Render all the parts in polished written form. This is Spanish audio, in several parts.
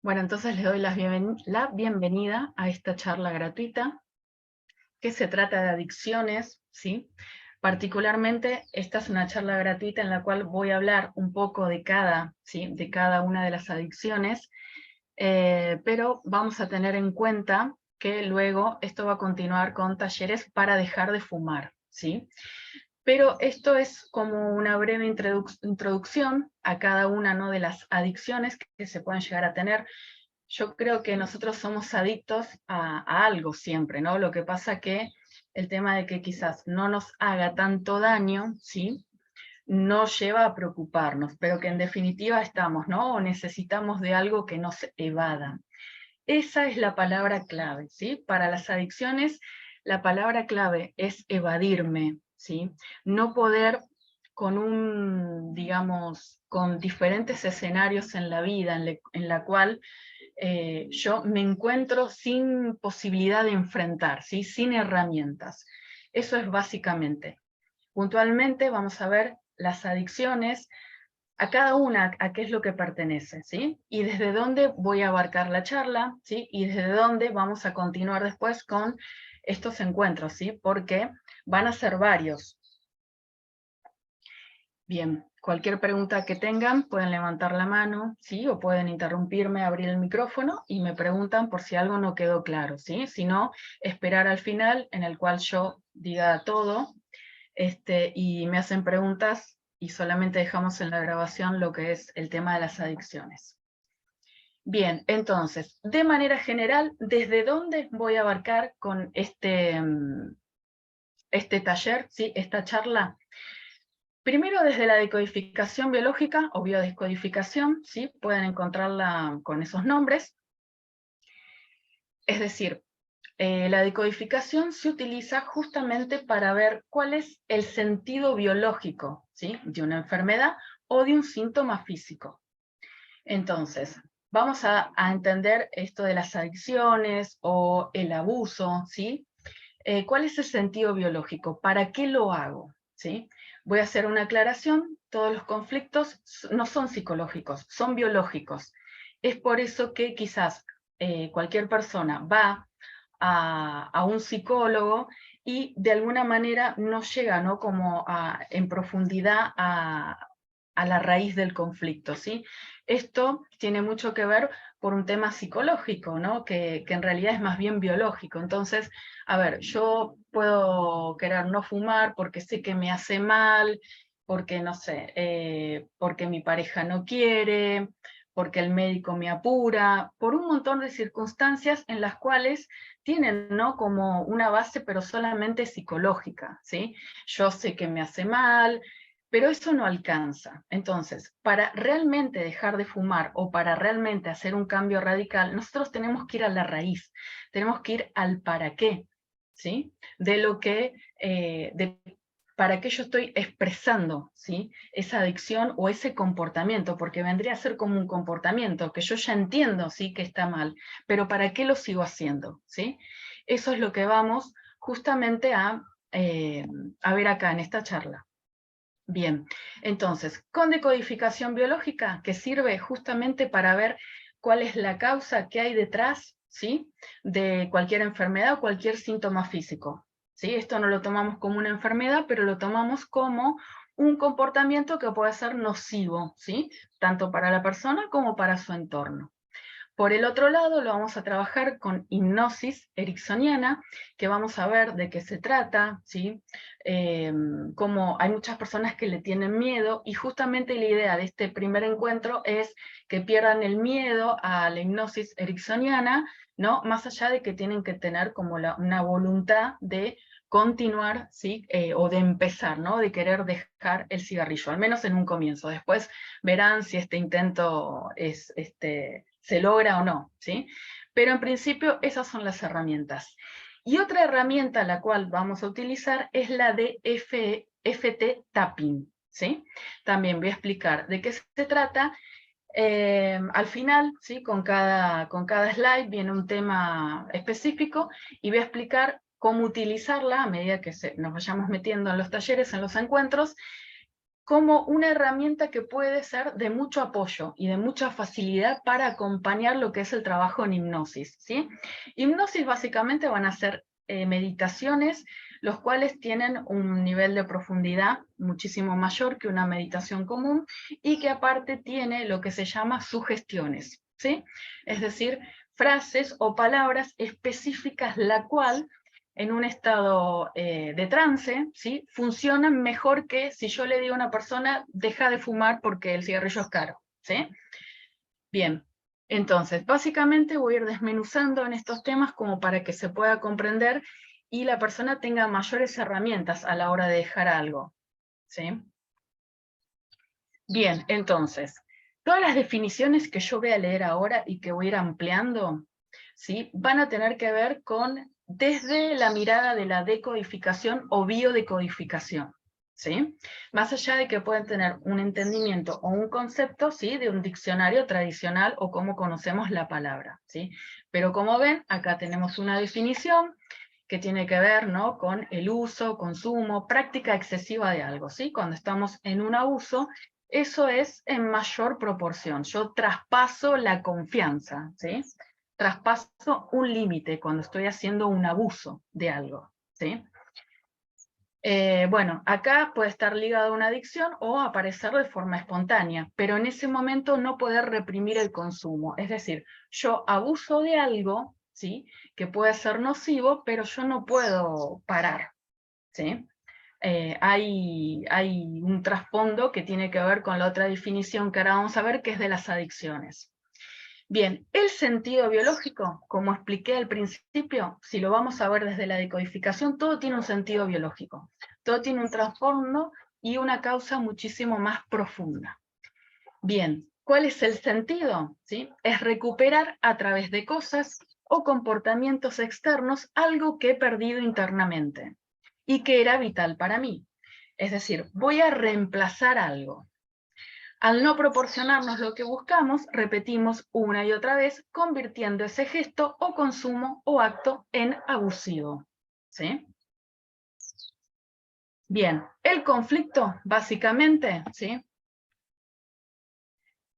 Bueno, entonces les doy la bienvenida a esta charla gratuita que se trata de adicciones, ¿sí? Particularmente, esta es una charla gratuita en la cual voy a hablar un poco de cada, ¿sí? De cada una de las adicciones, pero vamos a tener en cuenta que luego esto va a continuar con talleres para dejar de fumar, ¿sí? Pero esto es como una breve introducción a cada una, ¿no?, de las adicciones que se pueden llegar a tener. Yo creo que nosotros somos adictos a algo siempre, ¿no? Lo que pasa que el tema de que quizás no nos haga tanto daño, ¿sí? Nos lleva a preocuparnos, pero que en definitiva estamos, ¿no? O necesitamos de algo que nos evada. Esa es la palabra clave, ¿sí? Para las adicciones, la palabra clave es evadirme, ¿sí? No poder con digamos, con diferentes escenarios en la vida en la cual yo me encuentro sin posibilidad de enfrentar, ¿sí? Sin herramientas. Eso es básicamente. Puntualmente vamos a ver las adicciones, a cada una a qué es lo que pertenece, ¿sí? Y desde dónde voy a abarcar la charla, ¿sí? Y desde dónde vamos a continuar después con estos encuentros, ¿sí? Porque van a ser varios. Bien, cualquier pregunta que tengan pueden levantar la mano, ¿sí? O pueden interrumpirme, abrir el micrófono y me preguntan por si algo no quedó claro, ¿sí? Si no, esperar al final en el cual yo diga todo, y me hacen preguntas y solamente dejamos en la grabación lo que es el tema de las adicciones. Bien, entonces, de manera general, ¿desde dónde voy a abarcar con este taller, ¿sí? Esta charla? Primero desde la decodificación biológica o biodescodificación, ¿sí? Pueden encontrarla con esos nombres. Es decir, la decodificación se utiliza justamente para ver cuál es el sentido biológico, ¿sí?, de una enfermedad o de un síntoma físico. Entonces, vamos a entender esto de las adicciones o el abuso, ¿sí? ¿Cuál es el sentido biológico? ¿Para qué lo hago? ¿Sí? Voy a hacer una aclaración. Todos los conflictos no son psicológicos, son biológicos. Es por eso que quizás cualquier persona va a un psicólogo y de alguna manera no llega, ¿no?, como en profundidad a la raíz del conflicto, ¿sí? Esto tiene mucho que ver por un tema psicológico, ¿no?, que en realidad es más bien biológico. Entonces, a ver, yo puedo querer no fumar porque sé que me hace mal, porque no sé, porque mi pareja no quiere, porque el médico me apura, por un montón de circunstancias en las cuales tienen, ¿no?, como una base, pero solamente psicológica, ¿sí? Yo sé que me hace mal, pero eso no alcanza. Entonces, para realmente dejar de fumar o para realmente hacer un cambio radical, nosotros tenemos que ir a la raíz, tenemos que ir al para qué, ¿sí? De lo que, para qué yo estoy expresando, ¿sí?, esa adicción o ese comportamiento, porque vendría a ser como un comportamiento que yo ya entiendo, ¿sí?, que está mal, pero ¿para qué lo sigo haciendo? ¿Sí? Eso es lo que vamos justamente a ver acá en esta charla. Bien, entonces, con decodificación biológica, que sirve justamente para ver cuál es la causa que hay detrás, ¿sí?, de cualquier enfermedad o cualquier síntoma físico, ¿sí? Esto no lo tomamos como una enfermedad, pero lo tomamos como un comportamiento que puede ser nocivo, ¿sí?, tanto para la persona como para su entorno. Por el otro lado, lo vamos a trabajar con hipnosis ericksoniana, que vamos a ver de qué se trata, ¿sí? Como hay muchas personas que le tienen miedo, y justamente la idea de este primer encuentro es que pierdan el miedo a la hipnosis ericksoniana, ¿no? Más allá de que tienen que tener como una voluntad de continuar, ¿sí? O de empezar, ¿no?, de querer dejar el cigarrillo, al menos en un comienzo. Después verán si este intento se logra o no, ¿sí? Pero en principio esas son las herramientas. Y otra herramienta la cual vamos a utilizar es la de FT Tapping, ¿sí? También voy a explicar de qué se trata. Al final, ¿sí?, con cada slide viene un tema específico y voy a explicar cómo utilizarla a medida que nos vayamos metiendo en los talleres, en los encuentros, como una herramienta que puede ser de mucho apoyo y de mucha facilidad para acompañar lo que es el trabajo en hipnosis, ¿sí? Hipnosis básicamente van a ser meditaciones, los cuales tienen un nivel de profundidad muchísimo mayor que una meditación común, y que aparte tiene lo que se llama sugestiones, ¿sí? Es decir, frases o palabras específicas, la cual en un estado de trance, ¿sí? Funcionan mejor que si yo le digo a una persona, deja de fumar porque el cigarrillo es caro, ¿sí? Bien, entonces, básicamente voy a ir desmenuzando en estos temas como para que se pueda comprender y la persona tenga mayores herramientas a la hora de dejar algo, ¿sí? Bien, entonces, todas las definiciones que yo voy a leer ahora y que voy a ir ampliando, ¿sí? Van a tener que ver con desde la mirada de la decodificación o biodecodificación, ¿sí? Más allá de que pueden tener un entendimiento o un concepto, ¿sí? De un diccionario tradicional o como conocemos la palabra, ¿sí? Pero como ven, acá tenemos una definición que tiene que ver, ¿no? Con el uso, consumo, práctica excesiva de algo, ¿sí? Cuando estamos en un abuso, eso es en mayor proporción. Yo traspaso la confianza, ¿sí? Traspaso un límite cuando estoy haciendo un abuso de algo, ¿sí? Bueno, acá puede estar ligado a una adicción o aparecer de forma espontánea, pero en ese momento no poder reprimir el consumo. Es decir, yo abuso de algo, ¿sí? Que puede ser nocivo, pero yo no puedo parar, ¿sí? Hay un trasfondo que tiene que ver con la otra definición que ahora vamos a ver, que es de las adicciones. Bien, el sentido biológico, como expliqué al principio, si lo vamos a ver desde la decodificación, todo tiene un sentido biológico, todo tiene un trasfondo y una causa muchísimo más profunda. Bien, ¿cuál es el sentido? ¿Sí? Es recuperar a través de cosas o comportamientos externos algo que he perdido internamente y que era vital para mí. Es decir, voy a reemplazar algo. Al no proporcionarnos lo que buscamos, repetimos una y otra vez, convirtiendo ese gesto o consumo o acto en abusivo, ¿sí? Bien, el conflicto, básicamente, ¿sí?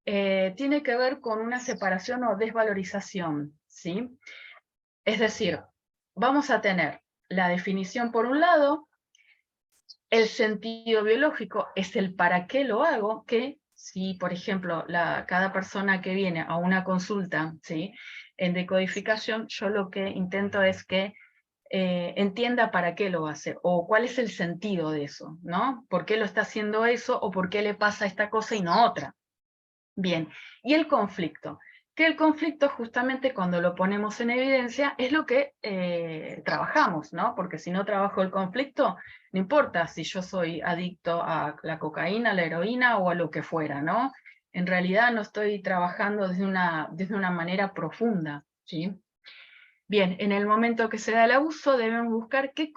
Tiene que ver con una separación o desvalorización, ¿sí? Es decir, vamos a tener la definición por un lado, el sentido biológico es el para qué lo hago, que si, por ejemplo, cada persona que viene a una consulta, ¿sí? En decodificación, yo lo que intento es que entienda para qué lo hace, o cuál es el sentido de eso, ¿no? ¿Por qué lo está haciendo eso, o por qué le pasa esta cosa y no otra? Bien, y el conflicto. Que el conflicto, justamente cuando lo ponemos en evidencia, es lo que trabajamos, ¿no? Porque si no trabajo el conflicto, no importa si yo soy adicto a la cocaína, a la heroína o a lo que fuera, ¿no? En realidad no estoy trabajando desde una manera profunda, ¿sí? Bien, en el momento que se da el abuso, deben buscar qué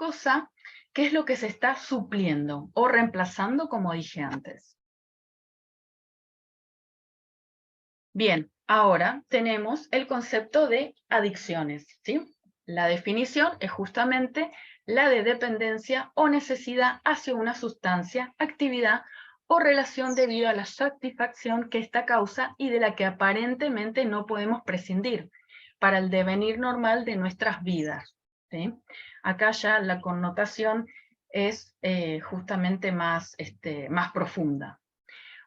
es lo que se está supliendo o reemplazando, como dije antes. Bien, ahora tenemos el concepto de adicciones, ¿sí? La definición es justamente la de dependencia o necesidad hacia una sustancia, actividad o relación debido a la satisfacción que esta causa y de la que aparentemente no podemos prescindir para el devenir normal de nuestras vidas, ¿sí? Acá ya la connotación es justamente más profunda.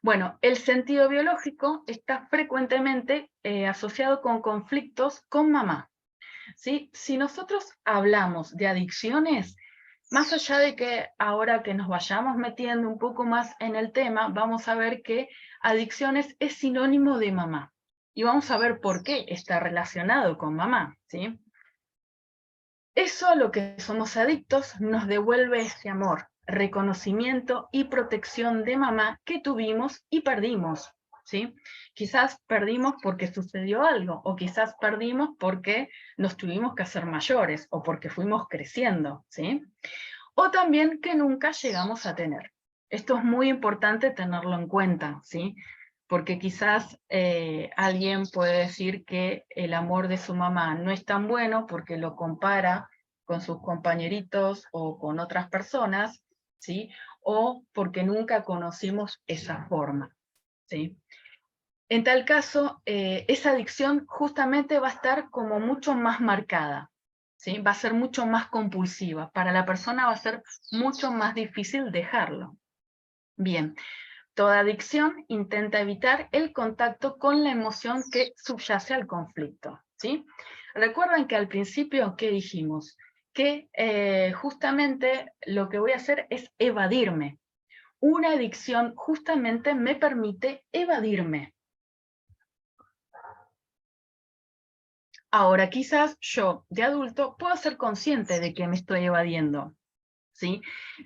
Bueno, el sentido biológico está frecuentemente asociado con conflictos con mamá, ¿sí? Si nosotros hablamos de adicciones, más allá de que ahora que nos vayamos metiendo un poco más en el tema, vamos a ver que adicciones es sinónimo de mamá. Y vamos a ver por qué está relacionado con mamá, ¿sí? Eso a lo que somos adictos nos devuelve ese amor, reconocimiento y protección de mamá que tuvimos y perdimos, ¿sí? Quizás perdimos porque sucedió algo, o quizás perdimos porque nos tuvimos que hacer mayores, o porque fuimos creciendo, ¿sí? O también que nunca llegamos a tener. Esto es muy importante tenerlo en cuenta, ¿sí? Porque quizás alguien puede decir que el amor de su mamá no es tan bueno porque lo compara con sus compañeritos o con otras personas, ¿sí? o porque nunca conocimos esa forma, ¿sí? En tal caso, esa adicción justamente va a estar como mucho más marcada, ¿sí? Va a ser mucho más compulsiva. Para la persona va a ser mucho más difícil dejarlo. Bien, toda adicción intenta evitar el contacto con la emoción que subyace al conflicto, ¿sí? Recuerden que al principio, ¿qué dijimos? Que justamente lo que voy a hacer es evadirme. Una adicción justamente me permite evadirme. Ahora, quizás yo, de adulto, puedo ser consciente de que me estoy evadiendo, ¿sí?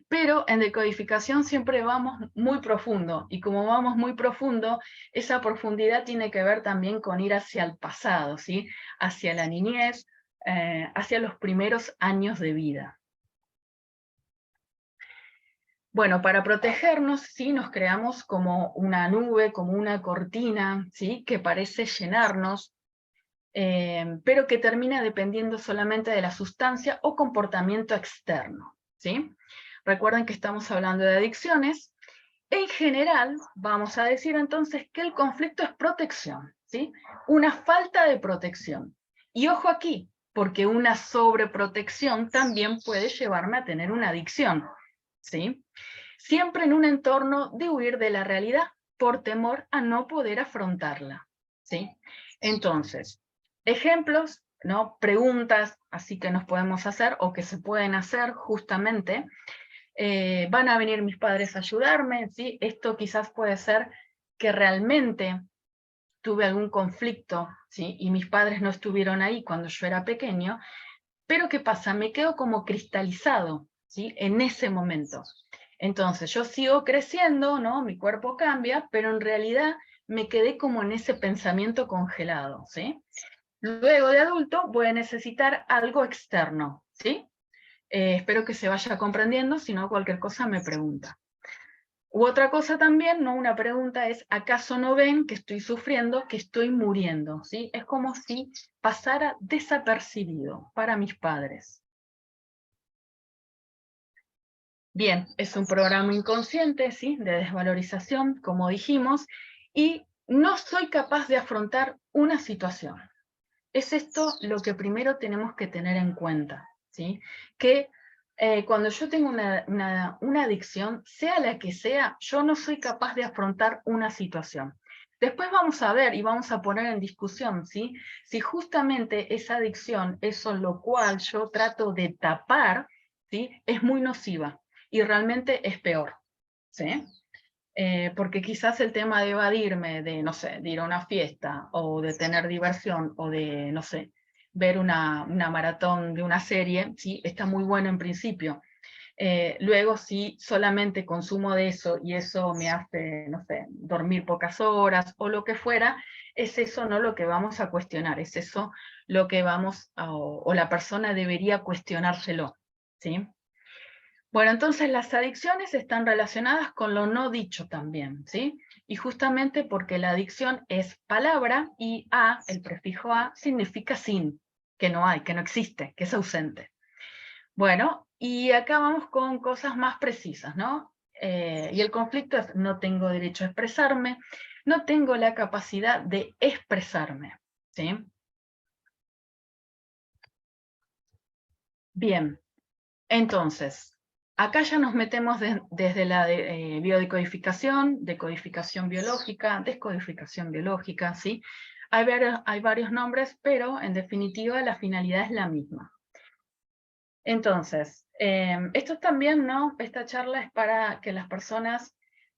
Pero en decodificación siempre vamos muy profundo, y como vamos muy profundo, esa profundidad tiene que ver también con ir hacia el pasado, ¿sí? Hacia la niñez, hacia los primeros años de vida. Bueno, para protegernos, ¿sí? Nos creamos como una nube, como una cortina, ¿sí? Que parece llenarnos, pero que termina dependiendo solamente de la sustancia o comportamiento externo, ¿sí? Recuerden que estamos hablando de adicciones. En general, vamos a decir entonces que el conflicto es protección, ¿sí? Una falta de protección. Y ojo aquí, porque una sobreprotección también puede llevarme a tener una adicción, ¿sí? Siempre en un entorno de huir de la realidad por temor a no poder afrontarla, ¿sí? Entonces, ejemplos, ¿no? Preguntas así que nos podemos hacer o que se pueden hacer justamente. ¿Van a venir mis padres a ayudarme? ¿Sí? Esto quizás puede ser que realmente tuve algún conflicto, ¿sí? Y mis padres no estuvieron ahí cuando yo era pequeño, pero ¿qué pasa? Me quedo como cristalizado, ¿sí? En ese momento. Entonces yo sigo creciendo, ¿no? Mi cuerpo cambia, pero en realidad me quedé como en ese pensamiento congelado, ¿sí? Luego de adulto voy a necesitar algo externo, ¿sí? Espero que se vaya comprendiendo, si no cualquier cosa me pregunta. U otra cosa también, no una pregunta, es ¿acaso no ven que estoy sufriendo, que estoy muriendo? ¿Sí? Es como si pasara desapercibido para mis padres. Bien, es un programa inconsciente, ¿sí? De desvalorización, como dijimos, y no soy capaz de afrontar una situación. Es esto lo que primero tenemos que tener en cuenta, ¿sí? Que cuando yo tengo una adicción, sea la que sea, yo no soy capaz de afrontar una situación. Después vamos a ver y vamos a poner en discusión, ¿sí? Si justamente esa adicción, eso lo cual yo trato de tapar, ¿sí? Es muy nociva y realmente es peor, ¿sí? Porque quizás el tema de evadirme, de, no sé, de ir a una fiesta, o de tener diversión, o de, no sé, ver una maratón de una serie, sí, está muy bueno en principio. Luego, si solamente consumo de eso y eso me hace, no sé, dormir pocas horas o lo que fuera, es eso no lo que vamos a cuestionar, es eso lo que vamos a, o la persona debería cuestionárselo, ¿sí? Bueno, entonces las adicciones están relacionadas con lo no dicho también, ¿sí? Y justamente porque la adicción es palabra y a, el prefijo a, significa sin, que no hay, que no existe, que es ausente. Bueno, y acá vamos con cosas más precisas, ¿no? Y el conflicto es no tengo derecho a expresarme, no tengo la capacidad de expresarme, ¿sí? Bien, entonces, acá ya nos metemos desde la biodecodificación, decodificación biológica, descodificación biológica, ¿sí? Hay varios nombres, pero en definitiva la finalidad es la misma. Entonces, esto también, ¿no? Esta charla es para que las personas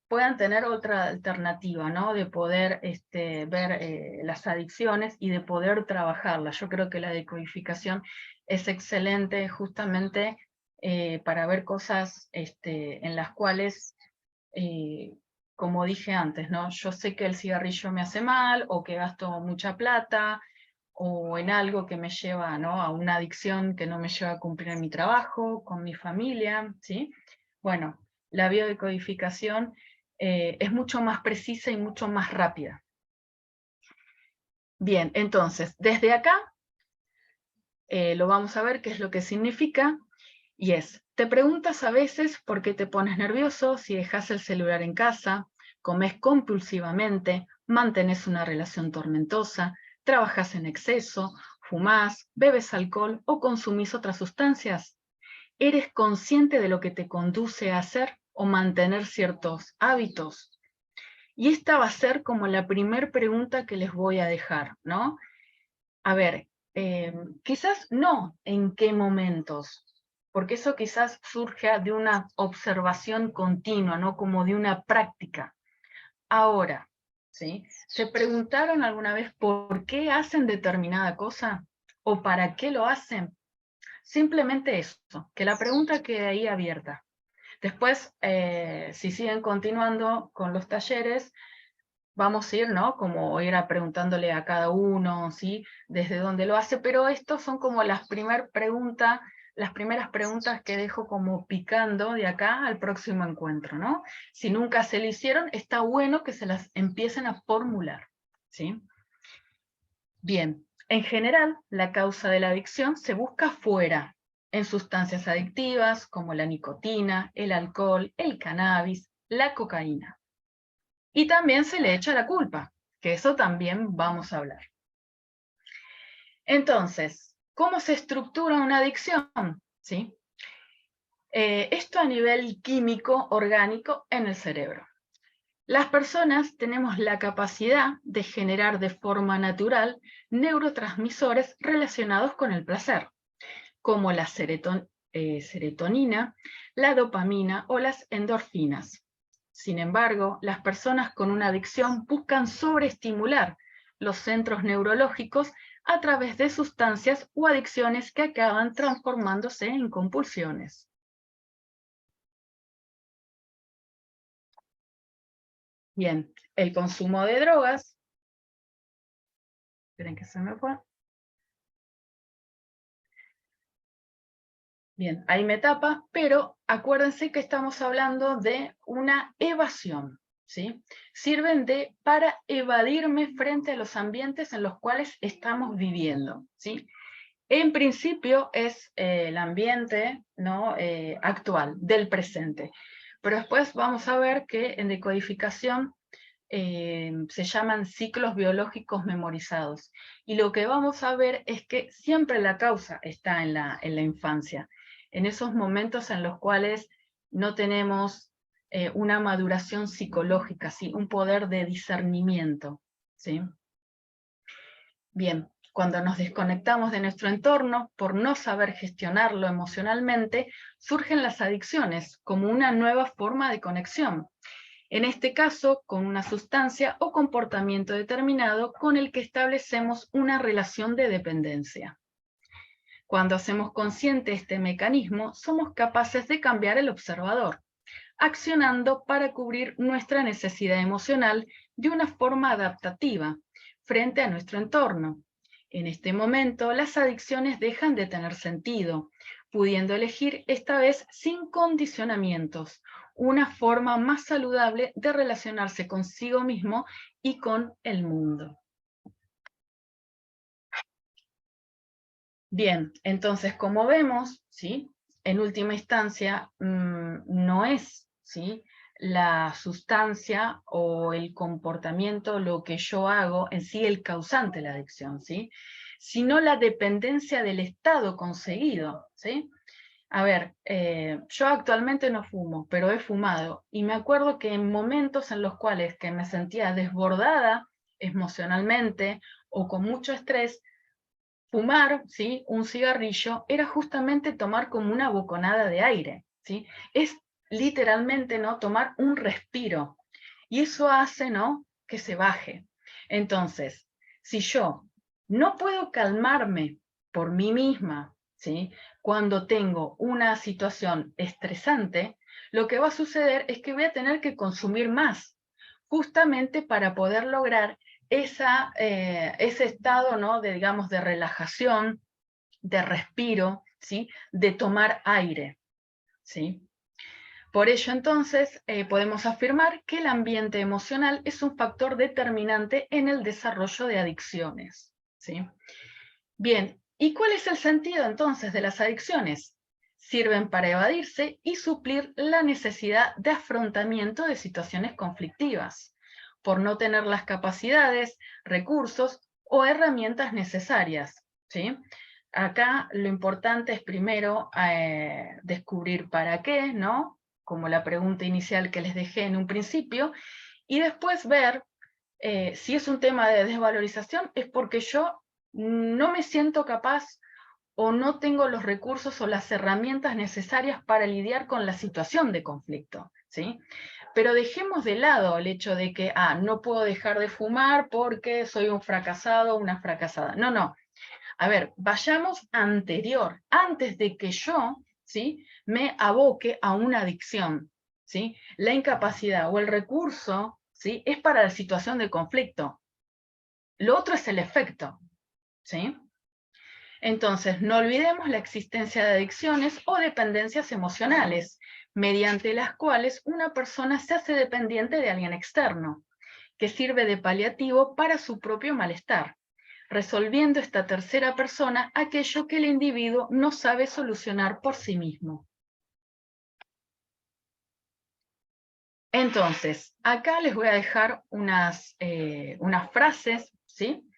puedan tener otra alternativa, ¿no? De poder ver las adicciones y de poder trabajarlas. Yo creo que la decodificación es excelente justamente para ver cosas en las cuales, como dije antes, ¿no? Yo sé que el cigarrillo me hace mal o que gasto mucha plata o en algo que me lleva, ¿no? A una adicción que no me lleva a cumplir mi trabajo, con mi familia, ¿sí? Bueno, la biodecodificación es mucho más precisa y mucho más rápida. Bien, entonces, desde acá lo vamos a ver qué es lo que significa. Y te preguntas a veces por qué te pones nervioso si dejas el celular en casa, comes compulsivamente, mantienes una relación tormentosa, trabajas en exceso, fumás, bebes alcohol o consumís otras sustancias. ¿Eres consciente de lo que te conduce a hacer o mantener ciertos hábitos? Y esta va a ser como la primera pregunta que les voy a dejar, ¿no? A ver, quizás no en qué momentos, porque eso quizás surge de una observación continua, ¿no? Como de una práctica. Ahora, ¿sí? ¿Se preguntaron alguna vez por qué hacen determinada cosa? ¿O para qué lo hacen? Simplemente eso, que la pregunta quede ahí abierta. Después, si siguen continuando con los talleres, vamos a ir, ¿no? Como ir preguntándole a cada uno, ¿sí? Desde dónde lo hace, pero estos son como las primeras preguntas que dejo como picando de acá al próximo encuentro, ¿no? Si nunca se lo hicieron, está bueno que se las empiecen a formular, ¿sí? Bien, en general, la causa de la adicción se busca fuera, en sustancias adictivas como la nicotina, el alcohol, el cannabis, la cocaína. Y también se le echa la culpa, que eso también vamos a hablar. Entonces, ¿cómo se estructura una adicción? ¿Sí? Esto a nivel químico, orgánico, en el cerebro. Las personas tenemos la capacidad de generar de forma natural neurotransmisores relacionados con el placer, como la serotonina, la dopamina o las endorfinas. Sin embargo, las personas con una adicción buscan sobreestimular los centros neurológicos a través de sustancias o adicciones que acaban transformándose en compulsiones. Bien, el consumo de drogas. Esperen que se me fue. Bien, ahí me tapa, pero acuérdense que estamos hablando de una evasión, ¿sí? Sirven para evadirme frente a los ambientes en los cuales estamos viviendo, ¿sí? En principio es el ambiente, ¿no? Actual, del presente. Pero después vamos a ver que en decodificación se llaman ciclos biológicos memorizados. Y lo que vamos a ver es que siempre la causa está en la infancia, en esos momentos en los cuales no tenemos una maduración psicológica, ¿sí? Un poder de discernimiento, ¿sí? Bien, cuando nos desconectamos de nuestro entorno por no saber gestionarlo emocionalmente, surgen las adicciones como una nueva forma de conexión. En este caso, con una sustancia o comportamiento determinado con el que establecemos una relación de dependencia. Cuando hacemos consciente este mecanismo, somos capaces de cambiar el observador, accionando para cubrir nuestra necesidad emocional de una forma adaptativa frente a nuestro entorno. En este momento, las adicciones dejan de tener sentido, pudiendo elegir esta vez sin condicionamientos, una forma más saludable de relacionarse consigo mismo y con el mundo. Bien, entonces como vemos, ¿sí? En última instancia, no es, ¿sí? La sustancia o el comportamiento, lo que yo hago, en sí el causante de la adicción, ¿sí? Sino la dependencia del estado conseguido, ¿sí? A ver, yo actualmente no fumo, pero he fumado, y me acuerdo que en momentos en los cuales que me sentía desbordada emocionalmente o con mucho estrés, fumar, ¿sí? Un cigarrillo era justamente tomar como una bocanada de aire, ¿sí? Es literalmente, ¿no? Tomar un respiro. Y eso hace, ¿no? Que se baje. Entonces, si yo no puedo calmarme por mí misma, ¿sí? Cuando tengo una situación estresante, lo que va a suceder es que voy a tener que consumir más, justamente para poder lograr ese estado, ¿no? De, digamos, de relajación, de respiro, ¿sí? De tomar aire, ¿sí? Por ello, entonces, podemos afirmar que el ambiente emocional es un factor determinante en el desarrollo de adicciones, ¿sí? Bien, ¿y cuál es el sentido entonces de las adicciones? sirven para evadirse y suplir la necesidad de afrontamiento de situaciones conflictivas, por no tener las capacidades, recursos o herramientas necesarias, ¿sí? Acá lo importante es primero descubrir para qué, ¿no? Como la pregunta inicial que les dejé en un principio, y después ver si es un tema de desvalorización, es porque yo no me siento capaz o no tengo los recursos o las herramientas necesarias para lidiar con la situación de conflicto, ¿sí? Pero dejemos de lado el hecho de que, no puedo dejar de fumar porque soy un fracasado o una fracasada. No, no. A ver, vayamos anterior, antes de que yo, ¿sí?, me aboque a una adicción, ¿sí? La incapacidad o el recurso, ¿sí?, es para la situación de conflicto. Lo otro es el efecto, ¿sí? Entonces, no olvidemos la existencia de adicciones o dependencias emocionales, mediante las cuales una persona se hace dependiente de alguien externo, que sirve de paliativo para su propio malestar, resolviendo esta tercera persona aquello que el individuo no sabe solucionar por sí mismo. Entonces, acá les voy a dejar unas frases, ¿sí?,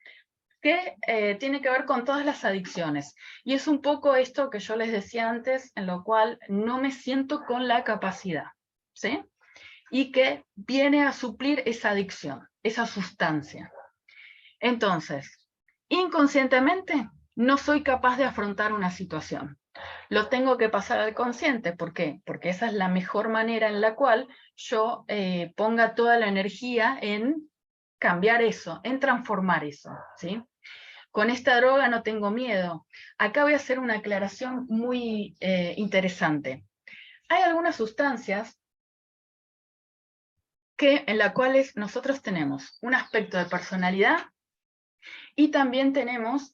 que tiene que ver con todas las adicciones. Y es un poco esto que yo les decía antes, en lo cual no me siento con la capacidad, ¿sí? Y que viene a suplir esa adicción, esa sustancia. Entonces, inconscientemente no soy capaz de afrontar una situación. Lo tengo que pasar al consciente. ¿Por qué? Porque esa es la mejor manera en la cual yo ponga toda la energía en cambiar eso, en transformar eso, ¿sí? Con esta droga no tengo miedo. Acá voy a hacer una aclaración muy interesante. Hay algunas sustancias en las cuales nosotros tenemos un aspecto de personalidad y también tenemos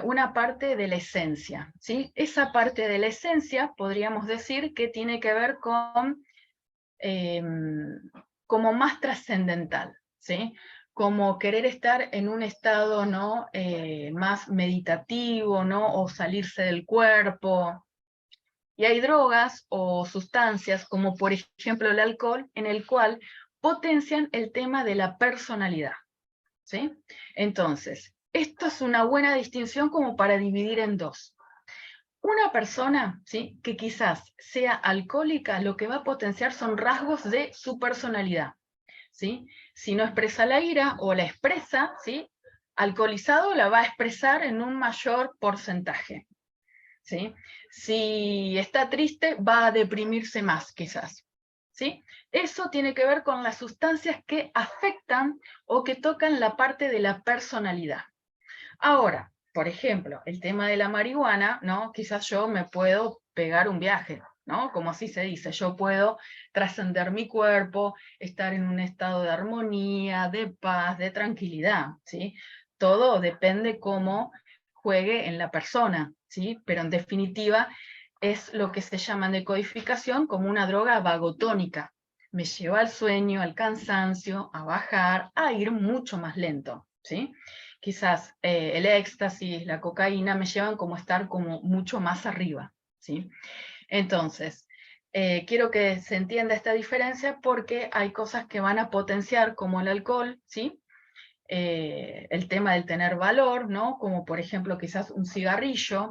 una parte de la esencia, ¿sí? Esa parte de la esencia podríamos decir que tiene que ver con como más trascendental, ¿sí? Como querer estar en un estado, ¿no?, más meditativo, ¿no?, o salirse del cuerpo. Y hay drogas o sustancias, como por ejemplo el alcohol, en el cual potencian el tema de la personalidad, ¿sí? Entonces, esto es una buena distinción como para dividir en dos. Una persona, ¿sí?, que quizás sea alcohólica, lo que va a potenciar son rasgos de su personalidad, ¿sí? Si no expresa la ira o la expresa, ¿sí?, alcoholizado la va a expresar en un mayor porcentaje, ¿sí? Si está triste, va a deprimirse más, quizás, ¿sí? Eso tiene que ver con las sustancias que afectan o que tocan la parte de la personalidad. Ahora, por ejemplo, el tema de la marihuana, ¿no? Quizás yo me puedo pegar un viaje, ¿no? Como así se dice, yo puedo trascender mi cuerpo, estar en un estado de armonía, de paz, de tranquilidad, ¿sí? Todo depende cómo juegue en la persona, ¿sí? Pero en definitiva es lo que se llama en decodificación como una droga vagotónica. Me lleva al sueño, al cansancio, a bajar, a ir mucho más lento, ¿sí? Quizás el éxtasis, la cocaína me llevan como a estar como mucho más arriba, ¿sí? Entonces, quiero que se entienda esta diferencia porque hay cosas que van a potenciar como el alcohol, ¿sí? El tema del tener valor, ¿no? Como por ejemplo quizás un cigarrillo.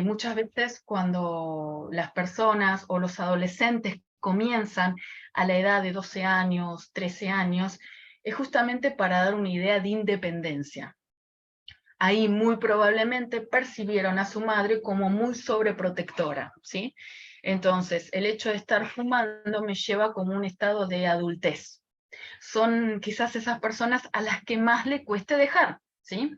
Muchas veces cuando las personas o los adolescentes comienzan a la edad de 12 años, 13 años, es justamente para dar una idea de independencia. Ahí muy probablemente percibieron a su madre como muy sobreprotectora, ¿sí? Entonces, el hecho de estar fumando me lleva como un estado de adultez. Son quizás esas personas a las que más le cueste dejar, ¿sí?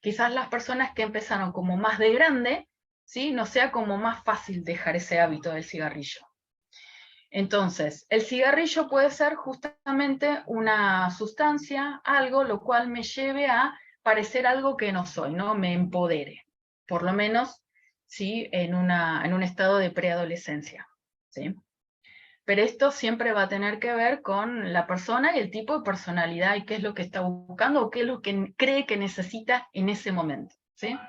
Quizás las personas que empezaron como más de grande, ¿sí?, no sea como más fácil dejar ese hábito del cigarrillo. Entonces, el cigarrillo puede ser justamente una sustancia, algo lo cual me lleve a parecer algo que no soy, ¿no? Me empodere, por lo menos, ¿sí?, en un estado de preadolescencia, ¿sí? Pero esto siempre va a tener que ver con la persona y el tipo de personalidad y qué es lo que está buscando o qué es lo que cree que necesita en ese momento, ¿sí?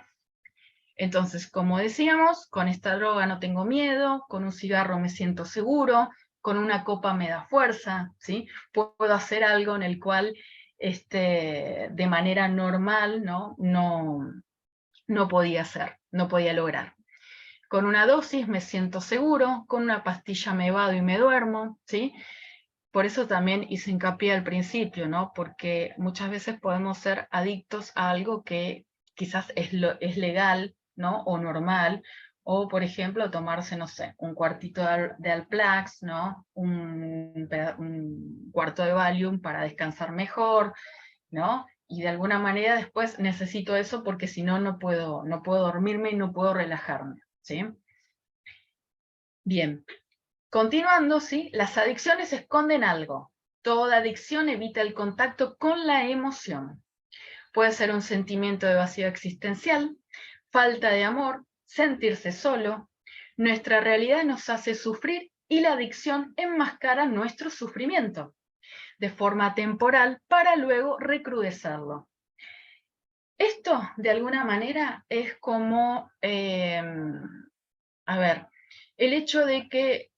Entonces, como decíamos, con esta droga no tengo miedo, con un cigarro me siento seguro, con una copa me da fuerza, ¿sí? Puedo hacer algo en el cual de manera normal no podía hacer, no podía lograr. Con una dosis me siento seguro, con una pastilla me evado y me duermo, ¿sí? Por eso también hice hincapié al principio, ¿no? Porque muchas veces podemos ser adictos a algo que quizás es legal, ¿no? O normal, o por ejemplo tomarse, no sé, un cuartito de Alplax, ¿no? Un cuarto de Valium para descansar mejor, ¿no? Y de alguna manera después necesito eso porque si no, no puedo dormirme y no puedo relajarme, ¿sí? Bien, continuando, ¿sí? Las adicciones esconden algo. Toda adicción evita el contacto con la emoción. Puede ser un sentimiento de vacío existencial, falta de amor, sentirse solo. Nuestra realidad nos hace sufrir y la adicción enmascara nuestro sufrimiento de forma temporal para luego recrudecerlo. Esto, de alguna manera, es como, a ver, el hecho de que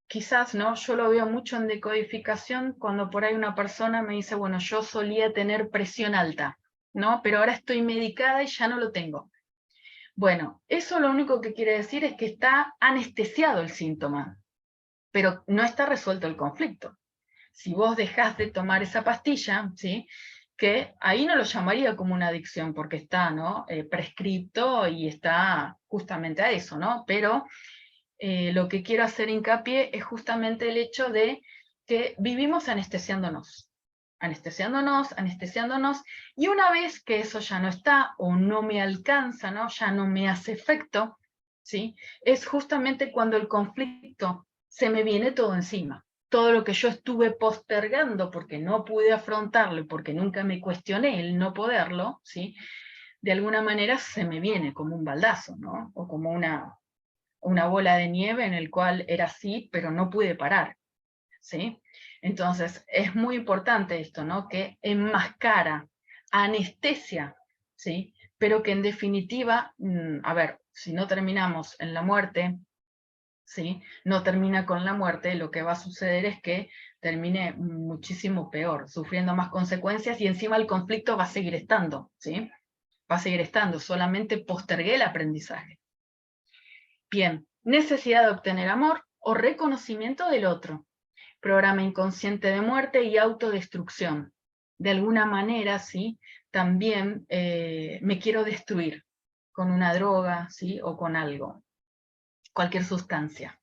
quizás, ¿no? Yo lo veo mucho en decodificación cuando por ahí una persona me dice, bueno, yo solía tener presión alta, ¿no? Pero ahora estoy medicada y ya no lo tengo. Bueno, eso lo único que quiere decir es que está anestesiado el síntoma, pero no está resuelto el conflicto. Si vos dejás de tomar esa pastilla, ¿sí? Que ahí no lo llamaría como una adicción porque está, ¿no? Prescripto y está justamente a eso, ¿no? Pero lo que quiero hacer hincapié es justamente el hecho de que vivimos anestesiándonos, y una vez que eso ya no está o no me alcanza, ¿no? Ya no me hace efecto, ¿sí? Es justamente cuando el conflicto se me viene todo encima. Todo lo que yo estuve postergando porque no pude afrontarlo y porque nunca me cuestioné el no poderlo, ¿sí? De alguna manera se me viene como un baldazo, ¿no? O como una bola de nieve en el cual era así, pero no pude parar, ¿sí? Entonces, es muy importante esto, ¿no? Que enmascara, anestesia, ¿sí? Pero que en definitiva, a ver, si no terminamos en la muerte, ¿sí? No termina con la muerte, lo que va a suceder es que termine muchísimo peor, sufriendo más consecuencias y encima el conflicto va a seguir estando, ¿sí? Va a seguir estando, solamente postergué el aprendizaje. Bien, necesidad de obtener amor o reconocimiento del otro. Programa inconsciente de muerte y autodestrucción. De alguna manera, ¿sí? También me quiero destruir con una droga, ¿sí? O con algo, cualquier sustancia.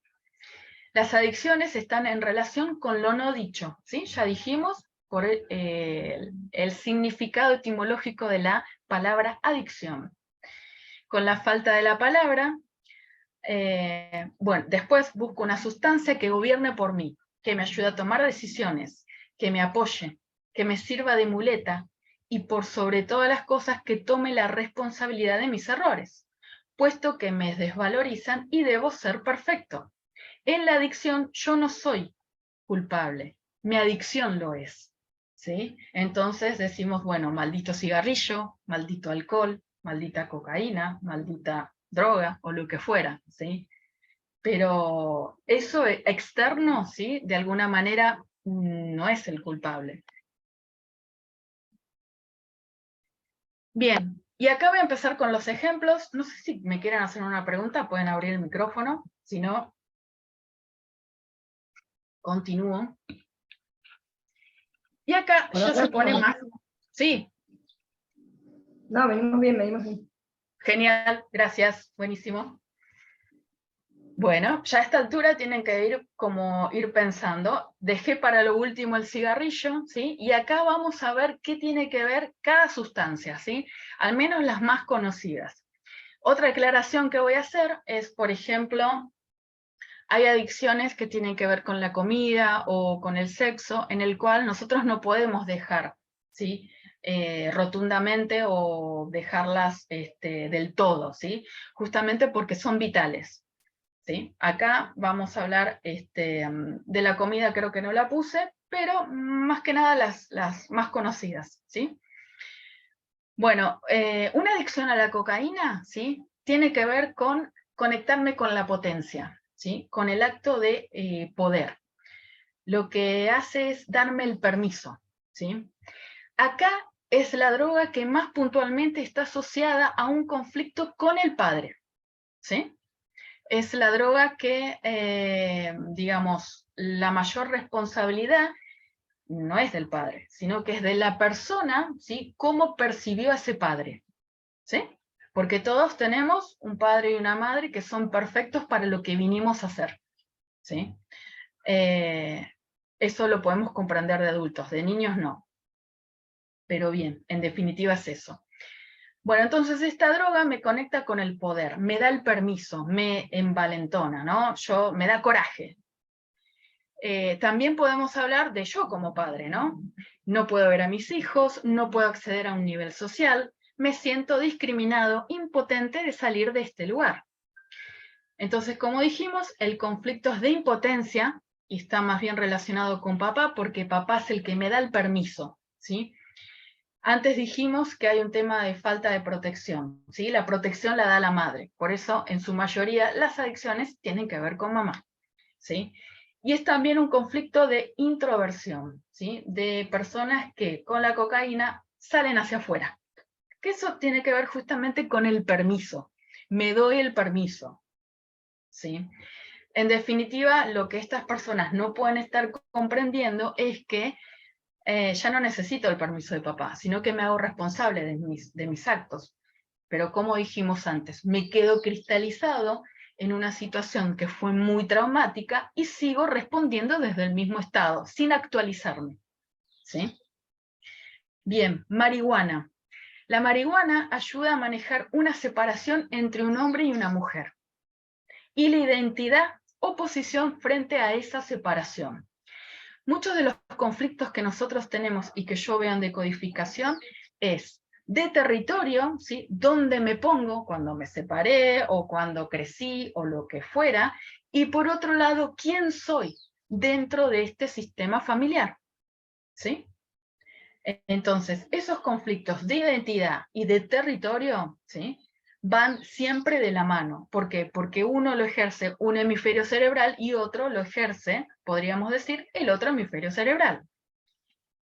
Las adicciones están en relación con lo no dicho, ¿sí? Ya dijimos por el significado etimológico de la palabra adicción. Con la falta de la palabra, bueno, después busco una sustancia que gobierne por mí, que me ayude a tomar decisiones, que me apoye, que me sirva de muleta y por sobre todas las cosas que tome la responsabilidad de mis errores, puesto que me desvalorizan y debo ser perfecto. En la adicción yo no soy culpable, mi adicción lo es, ¿sí? Entonces decimos, bueno, maldito cigarrillo, maldito alcohol, maldita cocaína, maldita droga o lo que fuera, ¿sí? Pero eso externo, ¿sí? De alguna manera no es el culpable. Bien, y acá voy a empezar con los ejemplos. No sé si me quieren hacer una pregunta, pueden abrir el micrófono, si no, continúo. Y acá ya se pone más... Sí. No, venimos bien. Genial, gracias, buenísimo. Bueno, ya a esta altura tienen que ir pensando. Dejé para lo último el cigarrillo, ¿sí? Y acá vamos a ver qué tiene que ver cada sustancia, ¿sí? Al menos las más conocidas. Otra aclaración que voy a hacer es, por ejemplo, hay adicciones que tienen que ver con la comida o con el sexo, en el cual nosotros no podemos dejar, ¿sí? Rotundamente o dejarlas del todo, ¿sí? Justamente porque son vitales. ¿Sí? Acá vamos a hablar de la comida, creo que no la puse, pero más que nada las más conocidas, ¿sí? Bueno, una adicción a la cocaína, ¿sí? Tiene que ver con conectarme con la potencia, ¿sí? Con el acto de poder. Lo que hace es darme el permiso, ¿sí? Acá es la droga que más puntualmente está asociada a un conflicto con el padre, ¿sí? Es la droga que, digamos, la mayor responsabilidad no es del padre, sino que es de la persona, ¿sí? Cómo percibió a ese padre, ¿sí? Porque todos tenemos un padre y una madre que son perfectos para lo que vinimos a hacer, ¿sí? Eso lo podemos comprender de adultos, de niños no. Pero bien, en definitiva es eso. Bueno, entonces esta droga me conecta con el poder, me da el permiso, me envalentona, ¿no? Me da coraje. También podemos hablar de yo como padre, ¿no? No puedo ver a mis hijos, no puedo acceder a un nivel social, me siento discriminado, impotente de salir de este lugar. Entonces, como dijimos, el conflicto es de impotencia y está más bien relacionado con papá porque papá es el que me da el permiso, ¿sí? Antes dijimos que hay un tema de falta de protección, ¿sí? La protección la da la madre, por eso en su mayoría las adicciones tienen que ver con mamá, ¿sí? Y es también un conflicto de introversión, ¿sí? De personas que con la cocaína salen hacia afuera, que eso tiene que ver justamente con el permiso, me doy el permiso, ¿sí? En definitiva, lo que estas personas no pueden estar comprendiendo es que ya no necesito el permiso de papá, sino que me hago responsable de mis actos. Pero como dijimos antes, me quedo cristalizado en una situación que fue muy traumática y sigo respondiendo desde el mismo estado, sin actualizarme, ¿sí? Bien, marihuana. La marihuana ayuda a manejar una separación entre un hombre y una mujer. Y la identidad o posición frente a esa separación. Muchos de los conflictos que nosotros tenemos y que yo veo en decodificación es de territorio, ¿sí? Dónde me pongo cuando me separé o cuando crecí o lo que fuera, y por otro lado, quién soy dentro de este sistema familiar, ¿sí? Entonces, esos conflictos de identidad y de territorio, ¿sí? Van siempre de la mano. ¿Por qué? Porque uno lo ejerce un hemisferio cerebral y otro lo ejerce, podríamos decir, el otro hemisferio cerebral.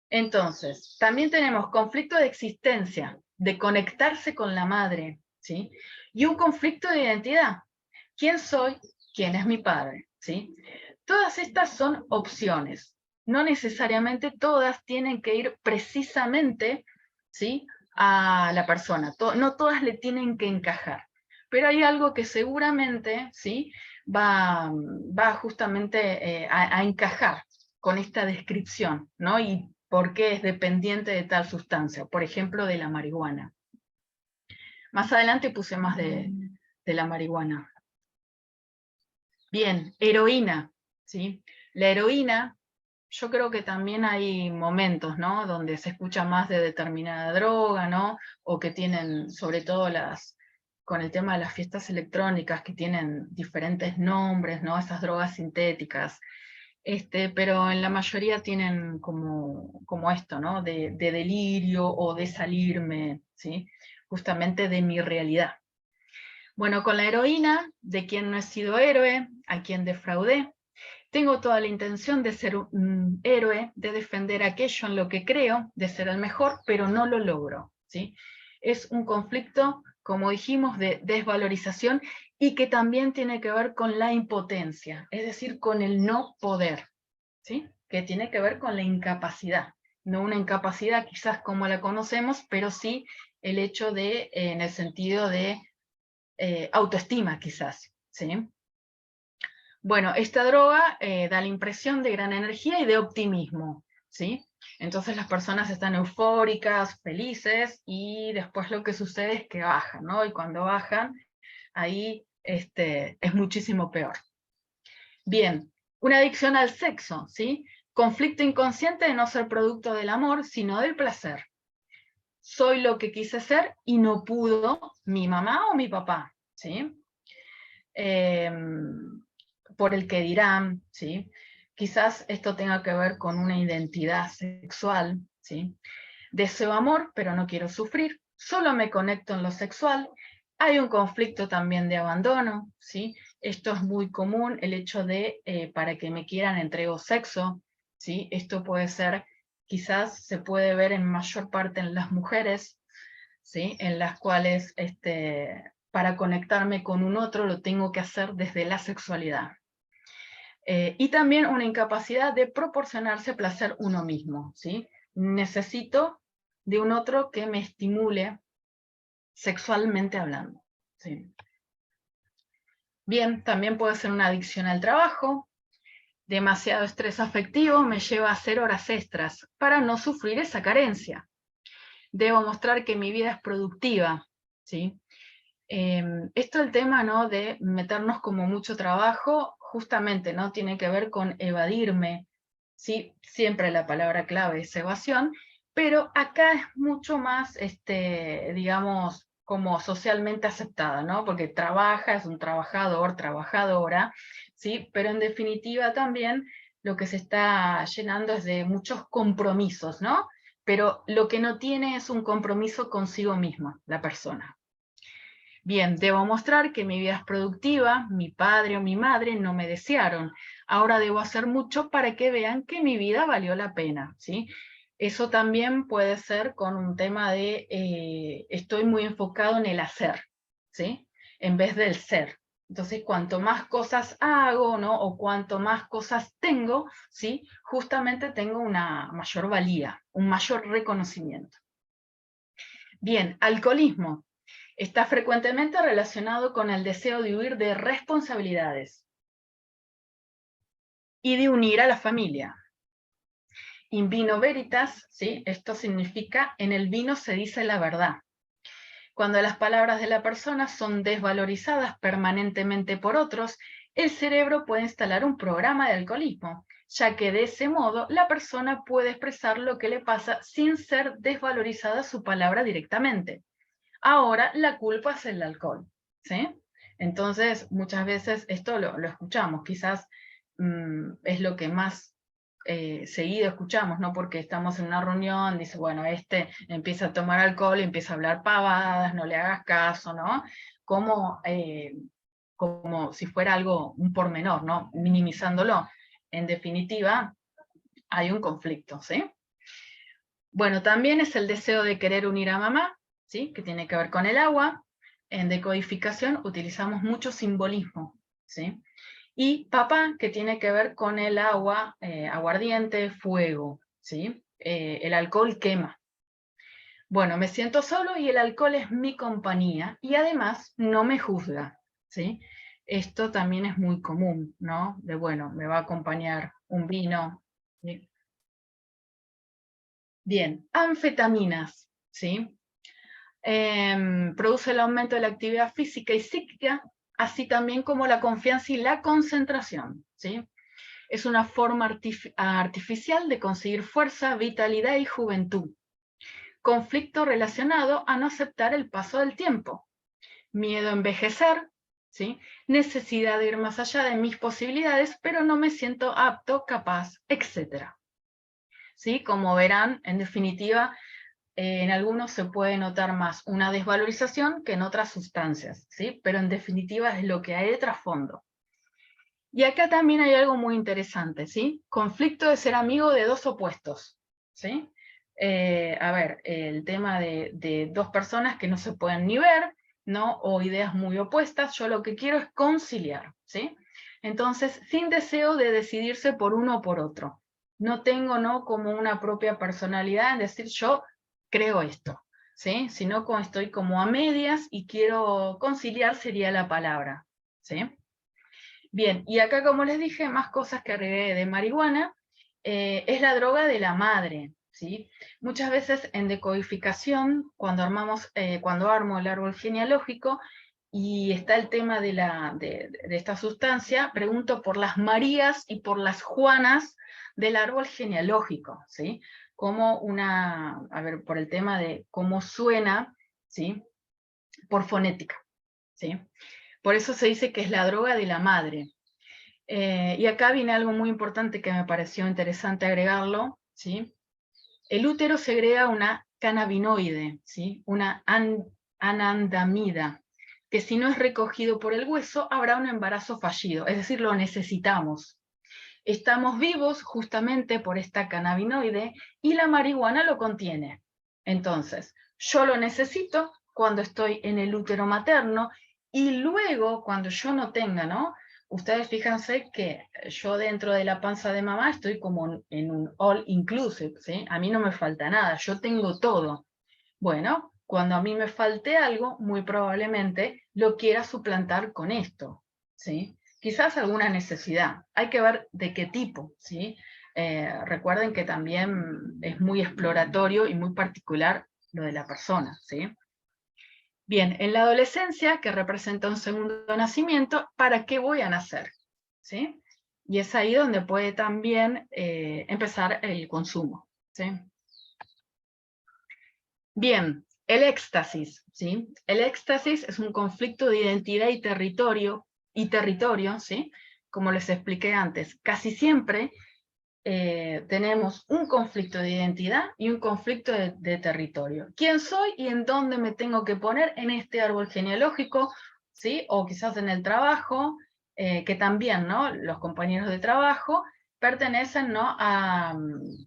Entonces, también tenemos conflicto de existencia, de conectarse con la madre, ¿sí? Y un conflicto de identidad. ¿Quién soy? ¿Quién es mi padre? ¿Sí? Todas estas son opciones. No necesariamente todas tienen que ir precisamente, ¿sí?, a la persona. No todas le tienen que encajar. Pero hay algo que seguramente, ¿sí?, va justamente a encajar con esta descripción, ¿no? Y por qué es dependiente de tal sustancia, por ejemplo, de la marihuana. Más adelante puse más de la marihuana. Bien, heroína, ¿sí? La heroína, yo creo que también hay momentos, ¿no?, donde se escucha más de determinada droga, ¿no? O que tienen, sobre todo con el tema de las fiestas electrónicas, que tienen diferentes nombres, ¿no? Esas drogas sintéticas. Pero en la mayoría tienen como esto, ¿no? De delirio o de salirme, ¿sí? Justamente de mi realidad. Bueno, con la heroína, de quien no he sido héroe, a quien defraudé, tengo toda la intención de ser un héroe, de defender aquello en lo que creo, de ser el mejor, pero no lo logro, ¿sí? Es un conflicto, como dijimos, de desvalorización y que también tiene que ver con la impotencia, es decir, con el no poder, ¿sí? Que tiene que ver con la incapacidad. No una incapacidad quizás como la conocemos, pero sí el hecho de, en el sentido de autoestima quizás, ¿sí? Bueno, esta droga da la impresión de gran energía y de optimismo, ¿sí? Entonces las personas están eufóricas, felices, y después lo que sucede es que bajan, ¿no? Y cuando bajan, ahí es muchísimo peor. Bien, una adicción al sexo, ¿sí? Conflicto inconsciente de no ser producto del amor, sino del placer. Soy lo que quise ser y no pudo mi mamá o mi papá, ¿sí? Por el que dirán, ¿sí? Quizás esto tenga que ver con una identidad sexual, ¿sí? Deseo amor, pero no quiero sufrir. solo me conecto en lo sexual, hay un conflicto también de abandono, ¿sí? Esto es muy común, el hecho de, para que me quieran entrego sexo, ¿sí? Esto puede ser, quizás se puede ver en mayor parte en las mujeres, ¿sí? En las cuales, para conectarme con un otro lo tengo que hacer desde la sexualidad. Y también una incapacidad de proporcionarse placer uno mismo, ¿sí? Necesito de un otro que me estimule sexualmente hablando, ¿sí? Bien, también puede ser una adicción al trabajo. Demasiado estrés afectivo me lleva a hacer horas extras para no sufrir esa carencia. Debo mostrar que mi vida es productiva, ¿sí? Esto el tema, ¿no?, de meternos como mucho trabajo, justamente, ¿no?, tiene que ver con evadirme, ¿sí? Siempre la palabra clave es evasión, pero acá es mucho más, digamos, como socialmente aceptada, ¿no? Porque trabaja, es un trabajador, trabajadora, ¿sí? Pero en definitiva también lo que se está llenando es de muchos compromisos, ¿no? Pero lo que no tiene es un compromiso consigo misma, la persona. Bien, debo mostrar que mi vida es productiva, mi padre o mi madre no me desearon. Ahora debo hacer mucho para que vean que mi vida valió la pena, ¿sí? Eso también puede ser con un tema de estoy muy enfocado en el hacer, ¿sí? En vez del ser. Entonces, cuanto más cosas hago, ¿no? O cuanto más cosas tengo, ¿sí? Justamente tengo una mayor valía, un mayor reconocimiento. Bien, alcoholismo. Está frecuentemente relacionado con el deseo de huir de responsabilidades y de unir a la familia. In vino veritas, ¿sí? Esto significa en el vino se dice la verdad. Cuando las palabras de la persona son desvalorizadas permanentemente por otros, el cerebro puede instalar un programa de alcoholismo, ya que de ese modo la persona puede expresar lo que le pasa sin ser desvalorizada su palabra directamente. Ahora la culpa es el alcohol, ¿sí? Entonces, muchas veces esto lo escuchamos, quizás es lo que más seguido escuchamos, ¿no? Porque estamos en una reunión, dice, bueno, empieza a tomar alcohol, empieza a hablar pavadas, no le hagas caso, ¿no? Como, como si fuera algo, un pormenor, ¿no? Minimizándolo. En definitiva, hay un conflicto, ¿sí? Bueno, también es el deseo de querer unir a mamá, ¿sí? Que tiene que ver con el agua. En decodificación utilizamos mucho simbolismo, ¿sí? Y papá, que tiene que ver con el agua, aguardiente, fuego, ¿sí? El alcohol quema. Bueno, me siento solo y el alcohol es mi compañía y además no me juzga, ¿sí? Esto también es muy común, ¿no? De bueno, me va a acompañar un vino, ¿sí? Bien, anfetaminas, ¿sí? Produce el aumento de la actividad física y psíquica, así también como la confianza y la concentración, ¿sí? Es una forma artificial de conseguir fuerza, vitalidad y juventud. Conflicto relacionado a no aceptar el paso del tiempo. Miedo a envejecer, ¿sí? Necesidad de ir más allá de mis posibilidades, pero no me siento apto, capaz, etc. ¿Sí? Como verán, en definitiva, en algunos se puede notar más una desvalorización que en otras sustancias, ¿sí? Pero en definitiva es lo que hay de trasfondo. Y acá también hay algo muy interesante, ¿sí? Conflicto de ser amigo de dos opuestos, ¿sí? A ver, el tema de dos personas que no se pueden ni ver, ¿no? O ideas muy opuestas, yo lo que quiero es conciliar, ¿sí? Entonces, sin deseo de decidirse por uno o por otro. No tengo, ¿no?, como una propia personalidad en decir yo creo esto, ¿sí? Sino como estoy como a medias y quiero conciliar sería la palabra, ¿sí? Bien, y acá, como les dije, más cosas que agregué de marihuana, es la droga de la madre, ¿sí? Muchas veces en decodificación, cuando armo el árbol genealógico, y está el tema de esta sustancia, pregunto por las Marías y por las Juanas del árbol genealógico, ¿sí? Como a ver, por el tema de cómo suena, ¿sí? Por fonética, ¿sí? Por eso se dice que es la droga de la madre. Y acá viene algo muy importante que me pareció interesante agregarlo, ¿sí? El útero segrega una cannabinoide, ¿sí? Una anandamida, que si no es recogido por el hueso, habrá un embarazo fallido, es decir, lo necesitamos. Estamos vivos justamente por esta cannabinoide y la marihuana lo contiene. Entonces, yo lo necesito cuando estoy en el útero materno y luego cuando yo no tenga, ¿no? Ustedes fíjense que yo dentro de la panza de mamá estoy como en un all inclusive, ¿sí? A mí no me falta nada, yo tengo todo. Bueno, cuando a mí me falte algo, muy probablemente lo quiera suplantar con esto, ¿sí? Quizás alguna necesidad, hay que ver de qué tipo, ¿sí? Recuerden que también es muy exploratorio y muy particular lo de la persona, ¿sí? Bien, en la adolescencia, que representa un segundo nacimiento, ¿para qué voy a nacer? ¿Sí? Y es ahí donde puede también empezar el consumo, ¿sí? Bien, el éxtasis, ¿sí? El éxtasis es un conflicto de identidad y territorio, ¿sí? Como les expliqué antes, casi siempre tenemos un conflicto de identidad y un conflicto de territorio. ¿Quién soy y en dónde me tengo que poner en este árbol genealógico? ¿Sí? O quizás en el trabajo, que también, ¿no? Los compañeros de trabajo pertenecen, ¿no?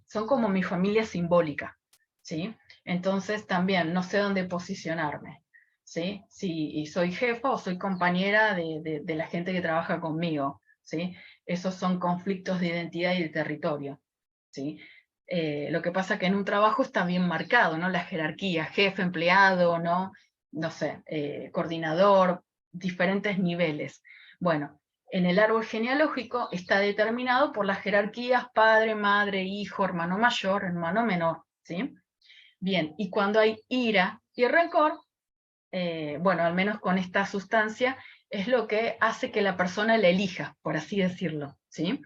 Son como mi familia simbólica, ¿sí? Entonces también no sé dónde posicionarme, ¿sí? Si soy jefa o soy compañera de la gente que trabaja conmigo, ¿sí? Esos son conflictos de identidad y de territorio, ¿sí? Lo que pasa que en un trabajo está bien marcado, ¿no? La jerarquía, jefe, empleado, ¿no? No sé, coordinador, diferentes niveles. Bueno, en el árbol genealógico está determinado por las jerarquías padre, madre, hijo, hermano mayor, hermano menor, ¿sí? Bien, y cuando hay ira y rencor, bueno, al menos con esta sustancia, es lo que hace que la persona la elija, por así decirlo, ¿sí?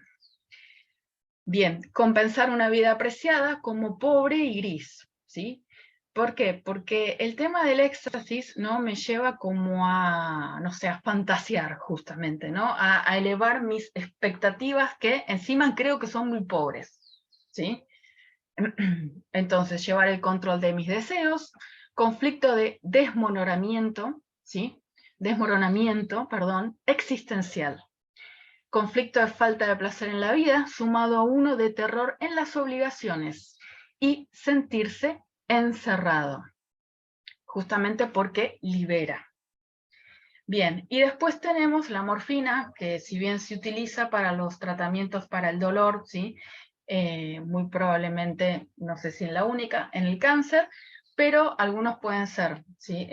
Bien, compensar una vida apreciada como pobre y gris, ¿sí? ¿Por qué? Porque el tema del éxtasis, ¿no? Me lleva como a, no sé, a fantasear justamente, ¿no? A elevar mis expectativas que encima creo que son muy pobres, ¿sí? Entonces, llevar el control de mis deseos, conflicto de desmoronamiento, ¿sí? Desmoronamiento, perdón, existencial. Conflicto de falta de placer en la vida, sumado a uno de terror en las obligaciones y sentirse encerrado, justamente porque libera. Bien, y después tenemos la morfina, que si bien se utiliza para los tratamientos para el dolor, ¿sí? Muy probablemente, no sé si es la única, en el cáncer, pero algunos pueden ser, ¿sí?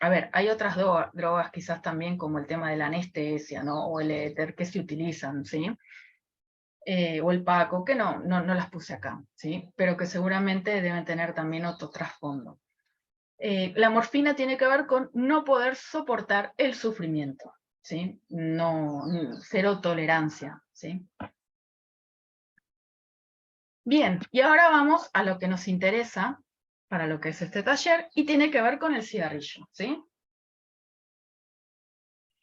A ver, hay otras drogas quizás también, como el tema de la anestesia, ¿no? O el éter que se utilizan, ¿sí? O el Paco, que no las puse acá, ¿sí? Pero que seguramente deben tener también otro trasfondo. La morfina tiene que ver con no poder soportar el sufrimiento, ¿sí? No, cero tolerancia, ¿sí? Bien, y ahora vamos a lo que nos interesa para lo que es este taller, y tiene que ver con el cigarrillo, ¿sí?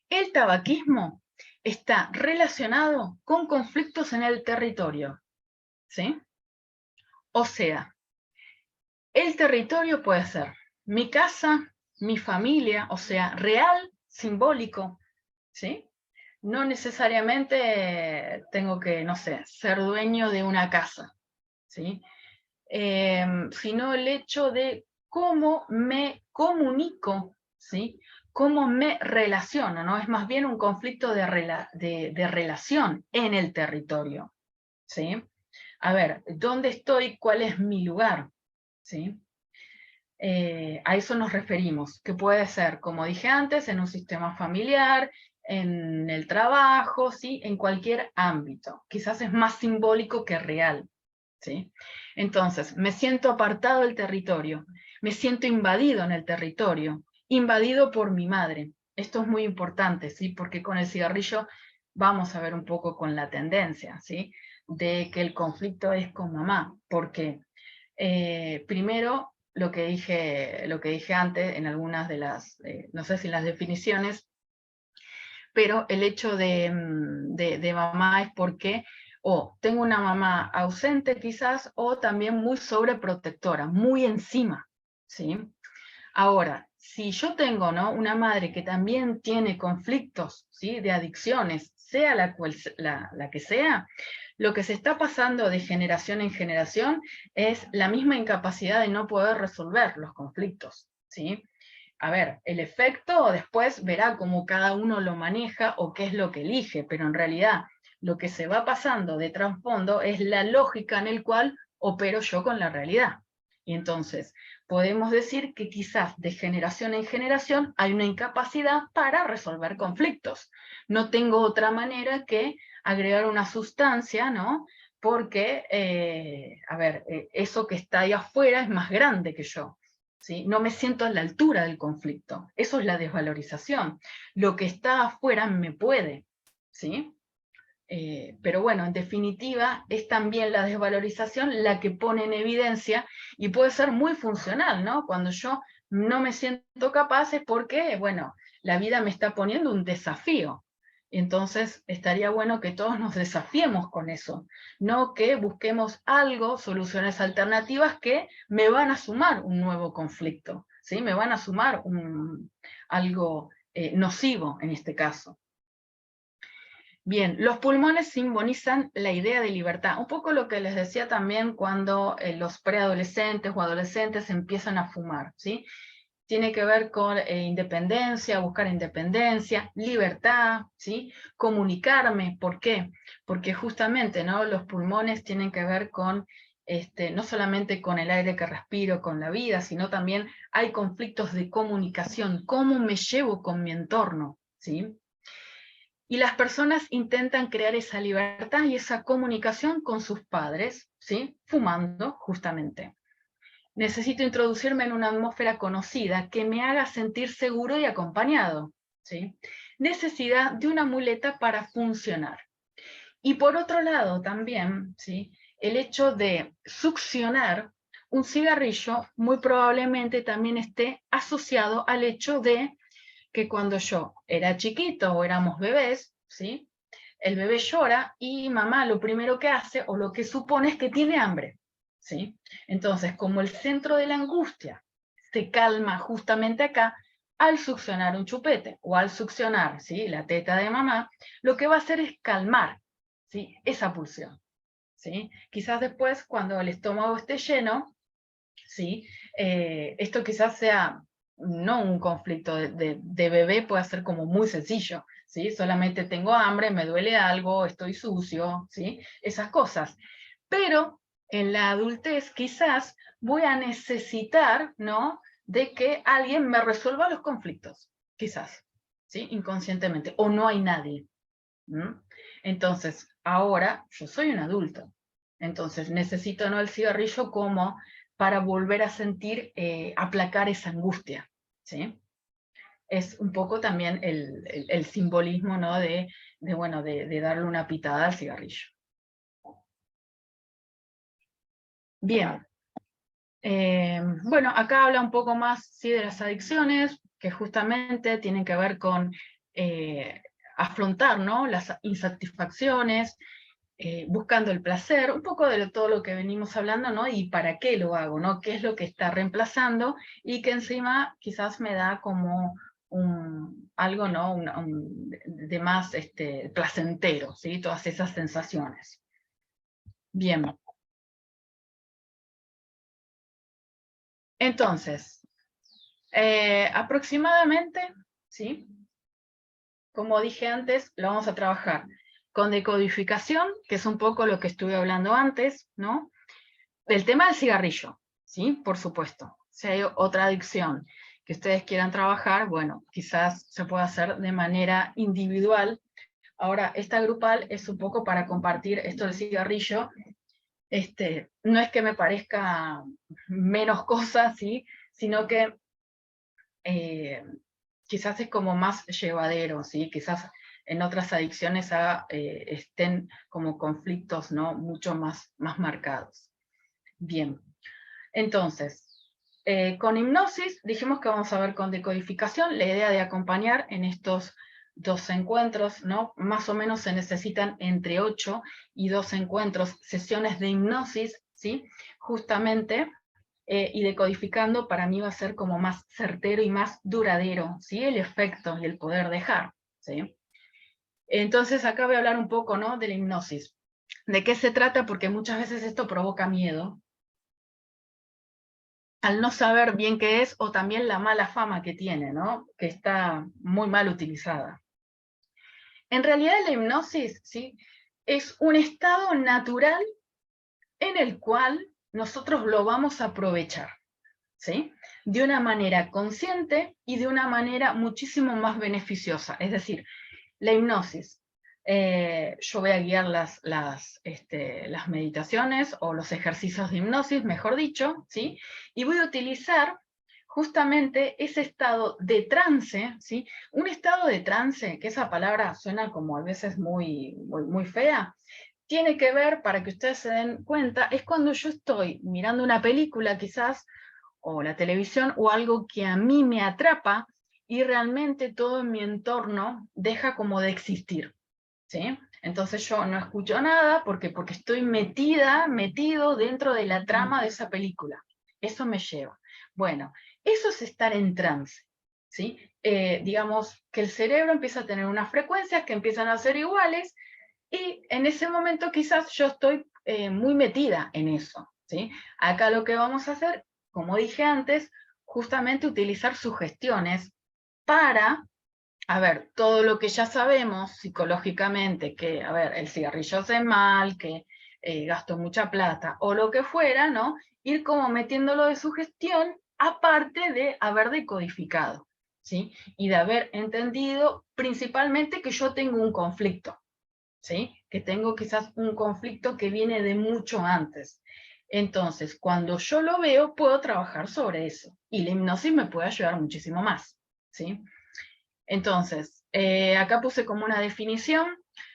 El tabaquismo está relacionado con conflictos en el territorio, ¿sí? O sea, el territorio puede ser mi casa, mi familia, o sea, real, simbólico, ¿sí? No necesariamente tengo que, no sé, ser dueño de una casa, ¿sí? Sino el hecho de cómo me comunico, ¿sí? Cómo me relaciono, ¿no? Es más bien un conflicto de relación en el territorio, ¿sí? A ver, ¿dónde estoy? ¿Cuál es mi lugar? ¿Sí? A eso nos referimos, que puede ser, como dije antes, en un sistema familiar, en el trabajo, ¿sí? En cualquier ámbito. Quizás es más simbólico que real, ¿sí? Entonces, me siento apartado del territorio, me siento invadido en el territorio, invadido por mi madre. Esto es muy importante, ¿sí? Porque con el cigarrillo vamos a ver un poco con la tendencia, ¿sí? De que el conflicto es con mamá, porque primero, lo que dije antes en algunas de las, no sé si en las definiciones, pero el hecho de mamá es porque O tengo una mamá ausente quizás, o también muy sobreprotectora, muy encima, ¿sí? Ahora, si yo tengo, ¿no?, una madre que también tiene conflictos, ¿sí?, de adicciones, sea la que sea, lo que se está pasando de generación en generación es la misma incapacidad de no poder resolver los conflictos, ¿sí? A ver, el efecto después verá cómo cada uno lo maneja o qué es lo que elige, pero en realidad lo que se va pasando de trasfondo es la lógica en el cual opero yo con la realidad. Y entonces podemos decir que quizás de generación en generación hay una incapacidad para resolver conflictos. No tengo otra manera que agregar una sustancia, ¿no? Porque, eso que está ahí afuera es más grande que yo. ¿Sí? No me siento a la altura del conflicto. Eso es la desvalorización. Lo que está afuera me puede, ¿sí? Pero bueno, en definitiva, es también la desvalorización la que pone en evidencia y puede ser muy funcional, ¿no? Cuando yo no me siento capaz es porque, bueno, la vida me está poniendo un desafío. Entonces, estaría bueno que todos nos desafiemos con eso, no que busquemos algo, soluciones alternativas que me van a sumar un nuevo conflicto, ¿sí? Me van a sumar algo nocivo en este caso. Bien, los pulmones simbolizan la idea de libertad. Un poco lo que les decía también cuando los preadolescentes o adolescentes empiezan a fumar, ¿sí? Tiene que ver con independencia, buscar independencia, libertad, ¿sí? Comunicarme. ¿Por qué? Porque justamente, ¿no?, los pulmones tienen que ver con, no solamente con el aire que respiro, con la vida, sino también hay conflictos de comunicación. ¿Cómo me llevo con mi entorno? ¿Sí? Y las personas intentan crear esa libertad y esa comunicación con sus padres, ¿sí? Fumando, justamente. Necesito introducirme en una atmósfera conocida que me haga sentir seguro y acompañado, ¿sí? Necesidad de una muleta para funcionar. Y por otro lado también, ¿sí?, el hecho de succionar un cigarrillo muy probablemente también esté asociado al hecho de que cuando yo era chiquito o éramos bebés, ¿sí?, el bebé llora y mamá lo primero que hace o lo que supone es que tiene hambre, ¿sí? Entonces, como el centro de la angustia se calma justamente acá, al succionar un chupete o al succionar, ¿sí?, la teta de mamá, lo que va a hacer es calmar, ¿sí?, esa pulsión, ¿sí? Quizás después, cuando el estómago esté lleno, ¿sí?, esto quizás sea no un conflicto de bebé, puede ser como muy sencillo, ¿sí? Solamente tengo hambre, me duele algo, estoy sucio, ¿sí? Esas cosas. Pero en la adultez quizás voy a necesitar, ¿no?, de que alguien me resuelva los conflictos, quizás, ¿sí?, inconscientemente, o no hay nadie. Entonces, ahora yo soy un adulto, entonces necesito, ¿no?, el cigarrillo como para volver a sentir, aplacar esa angustia, ¿sí? Es un poco también el simbolismo, ¿no?, de darle una pitada al cigarrillo. Bien. Bueno, acá habla un poco más, sí, de las adicciones, que justamente tienen que ver con afrontar, ¿no?, las insatisfacciones, buscando el placer, un poco de todo lo que venimos hablando, ¿no?, y para qué lo hago, ¿no?, qué es lo que está reemplazando, y que encima quizás me da como algo, ¿no?, de más placentero, ¿sí?, todas esas sensaciones. Bien. Entonces, aproximadamente, ¿sí?, como dije antes, lo vamos a trabajar con decodificación, que es un poco lo que estuve hablando antes, ¿no? El tema del cigarrillo, ¿sí? Por supuesto. Si hay otra adicción que ustedes quieran trabajar, bueno, quizás se pueda hacer de manera individual. Ahora, esta grupal es un poco para compartir esto del cigarrillo. No es que me parezca menos cosas, ¿sí?, sino que quizás es como más llevadero, ¿sí? Quizás en otras adicciones estén como conflictos, ¿no?, mucho más marcados. Bien, entonces, con hipnosis dijimos que vamos a ver con decodificación la idea de acompañar en estos 2 encuentros, ¿no? Más o menos se necesitan entre 8 y 12 encuentros, sesiones de hipnosis, ¿sí? Justamente, y decodificando para mí va a ser como más certero y más duradero, ¿sí? El efecto y el poder dejar, ¿sí? Entonces acá voy a hablar un poco, ¿no? De la hipnosis. ¿De qué se trata? Porque muchas veces esto provoca miedo, al no saber bien qué es, o también la mala fama que tiene, ¿no? Que está muy mal utilizada. En realidad la hipnosis, ¿sí? Es un estado natural en el cual nosotros lo vamos a aprovechar, ¿sí? De una manera consciente y de una manera muchísimo más beneficiosa. Es decir, la hipnosis, yo voy a guiar las meditaciones o los ejercicios de hipnosis, mejor dicho, ¿sí? Y voy a utilizar justamente ese estado de trance, ¿sí? Un estado de trance, que esa palabra suena como a veces muy fea, tiene que ver, para que ustedes se den cuenta, es cuando yo estoy mirando una película quizás, o la televisión, o algo que a mí me atrapa, y realmente todo en mi entorno deja como de existir, ¿sí? Entonces yo no escucho nada porque estoy metido dentro de la trama de esa película. Eso me lleva. Bueno, eso es estar en trance, ¿sí? Digamos que el cerebro empieza a tener unas frecuencias que empiezan a ser iguales, y en ese momento quizás yo estoy muy metida en eso, ¿sí? Acá lo que vamos a hacer, como dije antes, justamente utilizar sugestiones para, a ver, todo lo que ya sabemos psicológicamente, que, a ver, el cigarrillo hace mal, que gasto mucha plata, o lo que fuera, ¿no? Ir como metiéndolo de sugestión, aparte de haber decodificado, ¿sí? Y de haber entendido principalmente que yo tengo un conflicto, ¿sí? Que tengo quizás un conflicto que viene de mucho antes. Entonces, cuando yo lo veo, puedo trabajar sobre eso. Y la hipnosis me puede ayudar muchísimo más, ¿sí? Entonces, acá puse como una definición: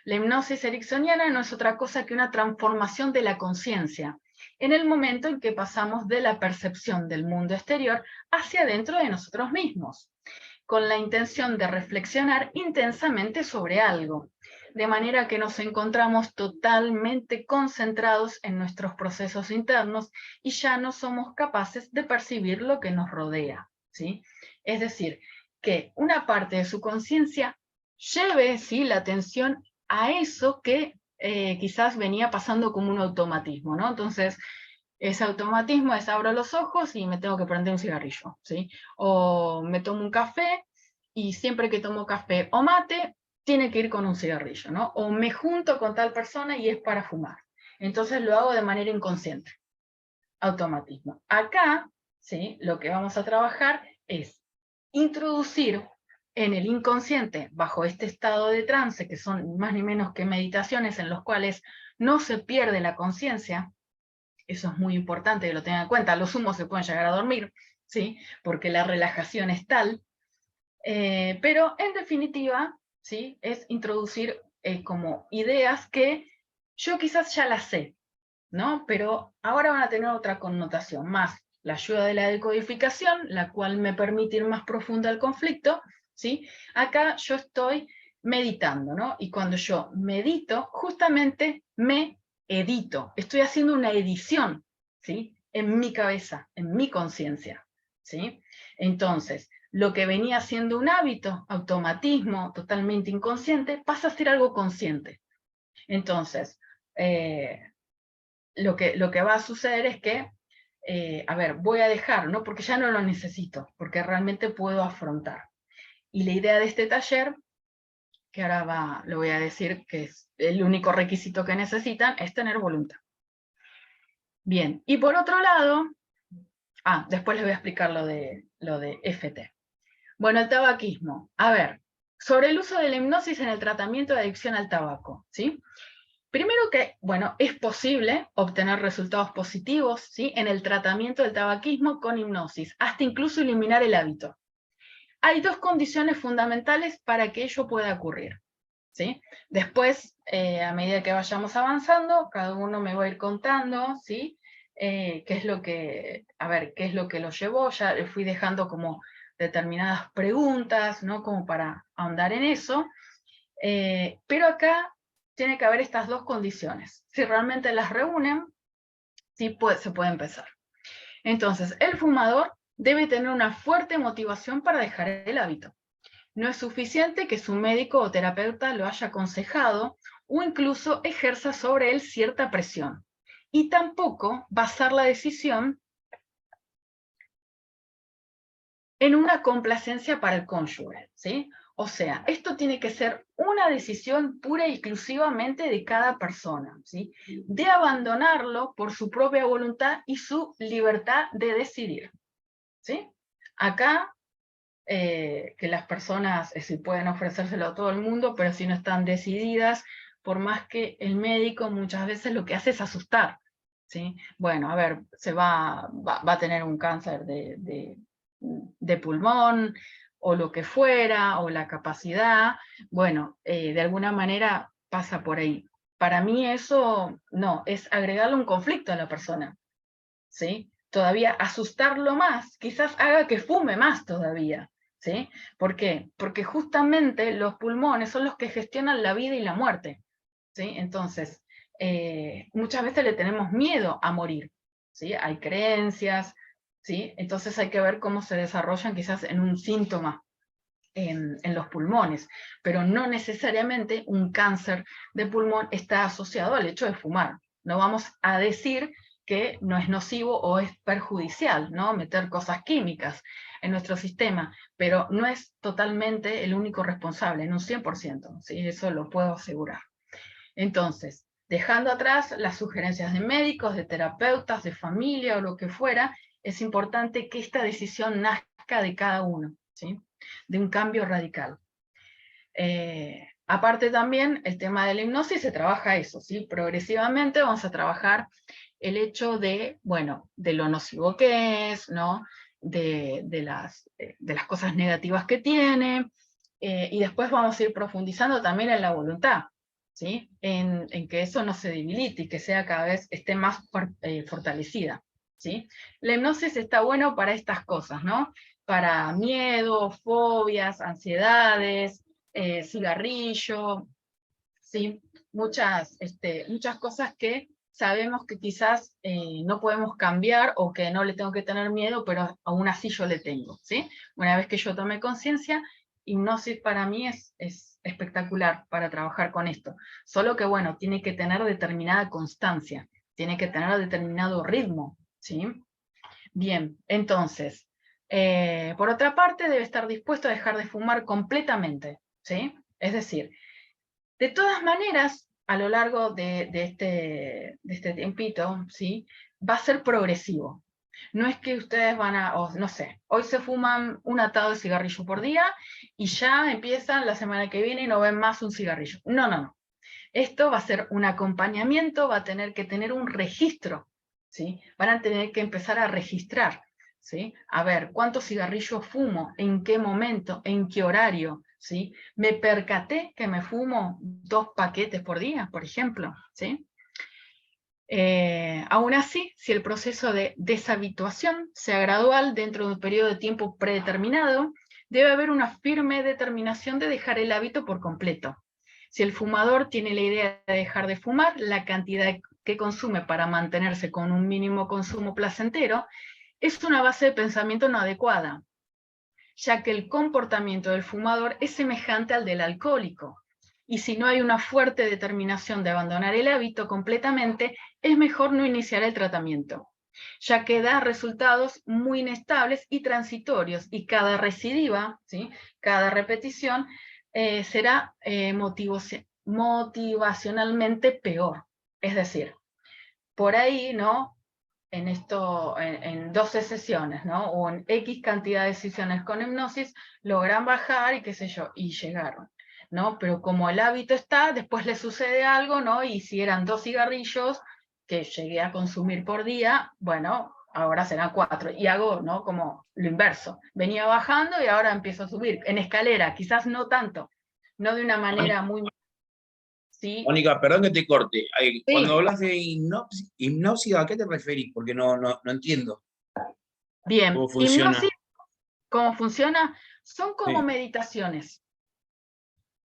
la hipnosis ericksoniana no es otra cosa que una transformación de la conciencia, en el momento en que pasamos de la percepción del mundo exterior hacia dentro de nosotros mismos, con la intención de reflexionar intensamente sobre algo, de manera que nos encontramos totalmente concentrados en nuestros procesos internos y ya no somos capaces de percibir lo que nos rodea, ¿sí? Es decir, que una parte de su conciencia lleve, ¿sí?, la atención a eso que quizás venía pasando como un automatismo, ¿no? Entonces, ese automatismo es: abro los ojos y me tengo que prender un cigarrillo, ¿sí? O me tomo un café y siempre que tomo café o mate, tiene que ir con un cigarrillo, ¿no? O me junto con tal persona y es para fumar. Entonces lo hago de manera inconsciente. Automatismo. Acá, ¿sí?, lo que vamos a trabajar es introducir en el inconsciente, bajo este estado de trance, que son más ni menos que meditaciones en los cuales no se pierde la conciencia. Eso es muy importante que lo tengan en cuenta. Los humos se pueden llegar a dormir, ¿sí?, porque la relajación es tal. Pero en definitiva, ¿sí?, es introducir como ideas que yo quizás ya las sé, ¿no? Pero ahora van a tener otra connotación, más la ayuda de la decodificación, la cual me permite ir más profundo al conflicto, ¿sí? Acá yo estoy meditando, ¿no? Y cuando yo medito, justamente me edito, estoy haciendo una edición, ¿sí?, en mi cabeza, en mi conciencia, ¿sí? Entonces, lo que venía siendo un hábito, automatismo, totalmente inconsciente, pasa a ser algo consciente. Entonces, lo que va a suceder es que, a ver, voy a dejar, ¿no? Porque ya no lo necesito, porque realmente puedo afrontar. Y la idea de este taller, que ahora lo voy a decir, que es el único requisito que necesitan, es tener voluntad. Bien, y por otro lado, después les voy a explicar lo de FT. Bueno, el tabaquismo. A ver, sobre el uso de la hipnosis en el tratamiento de adicción al tabaco, ¿sí? Primero que, bueno, es posible obtener resultados positivos, ¿sí?, en el tratamiento del tabaquismo con hipnosis, hasta incluso eliminar el hábito. Hay 2 condiciones fundamentales para que ello pueda ocurrir, ¿sí? Después, a medida que vayamos avanzando, cada uno me va a ir contando, ¿sí?, qué es lo que, qué es lo que lo llevó. Ya le fui dejando como determinadas preguntas, ¿no? Como para ahondar en eso, pero acá tiene que haber estas dos condiciones. Si realmente las reúnen, sí se puede empezar. Entonces, el fumador debe tener una fuerte motivación para dejar el hábito. No es suficiente que su médico o terapeuta lo haya aconsejado o incluso ejerza sobre él cierta presión. Y tampoco basar la decisión en una complacencia para el cónyuge, ¿sí? O sea, esto tiene que ser una decisión pura y exclusivamente de cada persona, ¿sí? De abandonarlo por su propia voluntad y su libertad de decidir, ¿sí? Acá, que las personas sí pueden ofrecérselo a todo el mundo, pero si no están decididas, por más que el médico muchas veces lo que hace es asustar, ¿sí? Bueno, a ver, va a tener un cáncer de pulmón, o lo que fuera, o la capacidad, bueno, de alguna manera pasa por ahí. Para mí eso no, es agregarle un conflicto a la persona, ¿sí? Todavía asustarlo más, quizás haga que fume más todavía, ¿sí? ¿Por qué? Porque justamente los pulmones son los que gestionan la vida y la muerte, ¿sí? Entonces, muchas veces le tenemos miedo a morir, ¿sí? Hay creencias, ¿sí? Entonces hay que ver cómo se desarrollan quizás en un síntoma en los pulmones, pero no necesariamente un cáncer de pulmón está asociado al hecho de fumar. No vamos a decir que no es nocivo o es perjudicial, ¿no? Meter cosas químicas en nuestro sistema, pero no es totalmente el único responsable, en un 100%, ¿sí? Eso lo puedo asegurar. Entonces, dejando atrás las sugerencias de médicos, de terapeutas, de familia o lo que fuera, es importante que esta decisión nazca de cada uno, ¿sí? De un cambio radical. Aparte también, el tema de la hipnosis se trabaja eso, ¿sí? Progresivamente vamos a trabajar el hecho de, bueno, de lo nocivo que es, ¿no? De las cosas negativas que tiene, y después vamos a ir profundizando también en la voluntad, ¿sí? En que eso no se debilite y que sea cada vez esté más fortalecida, ¿sí? La hipnosis está bueno para estas cosas, ¿no? Para miedo, fobias, ansiedades, cigarrillo, ¿sí? Muchas cosas que sabemos que quizás no podemos cambiar o que no le tengo que tener miedo, pero aún así yo le tengo, ¿sí? Una vez que yo tomé conciencia, hipnosis para mí es espectacular para trabajar con esto. Solo que, bueno, tiene que tener determinada constancia, tiene que tener determinado ritmo, ¿sí? Bien, entonces, por otra parte, debe estar dispuesto a dejar de fumar completamente, ¿sí? Es decir, de todas maneras, a lo largo de este tiempito, ¿sí? Va a ser progresivo. No es que ustedes van a, no sé, hoy se fuman un atado de cigarrillo por día y ya empiezan la semana que viene y no ven más un cigarrillo. No, no, no. Esto va a ser un acompañamiento, va a tener que tener un registro, ¿sí? Van a tener que empezar a registrar, ¿sí? A ver, ¿cuántos cigarrillos fumo? ¿En qué momento? ¿En qué horario? ¿Sí? Me percaté que me fumo 2 paquetes por día, por ejemplo, ¿sí? Aún así, si el proceso de deshabituación sea gradual dentro de un periodo de tiempo predeterminado, debe haber una firme determinación de dejar el hábito por completo. Si el fumador tiene la idea de dejar de fumar, la cantidad que consume para mantenerse con un mínimo consumo placentero es una base de pensamiento no adecuada, ya que el comportamiento del fumador es semejante al del alcohólico. Y si no hay una fuerte determinación de abandonar el hábito completamente, es mejor no iniciar el tratamiento, ya que da resultados muy inestables y transitorios, y cada recidiva, ¿sí? Cada repetición, será motivacionalmente peor. Es decir, por ahí, ¿no? En 12 sesiones, ¿no? O en X cantidad de sesiones con hipnosis, logran bajar y qué sé yo, y llegaron, ¿no? Pero como el hábito está, después le sucede algo, ¿no? Y si eran 2 cigarrillos que llegué a consumir por día, bueno, ahora serán 4. Y hago, ¿no? Como lo inverso. Venía bajando y ahora empiezo a subir. En escalera, quizás no tanto, no de una manera muy... ¿Sí? Mónica, perdón que te corte. Cuando Sí. hablas de hipnosis, ¿a qué te referís? Porque no entiendo Bien, cómo funciona. ¿Cómo funciona? Son como Sí. meditaciones.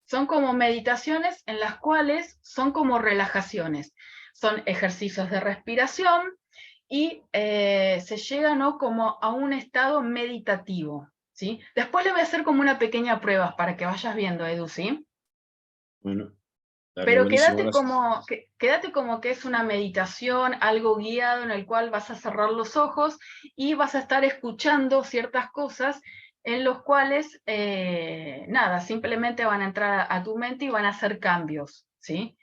Son como meditaciones en las cuales son como relajaciones. Son ejercicios de respiración y se llega, ¿no?, como a un estado meditativo, ¿sí? Después le voy a hacer como una pequeña prueba para que vayas viendo, Edu, ¿sí? Bueno, dale, Pero buenísimo, gracias. quédate como que es una meditación, algo guiado en el cual vas a cerrar los ojos y vas a estar escuchando ciertas cosas en los cuales, nada, simplemente van a entrar a tu mente y van a hacer cambios, ¿sí?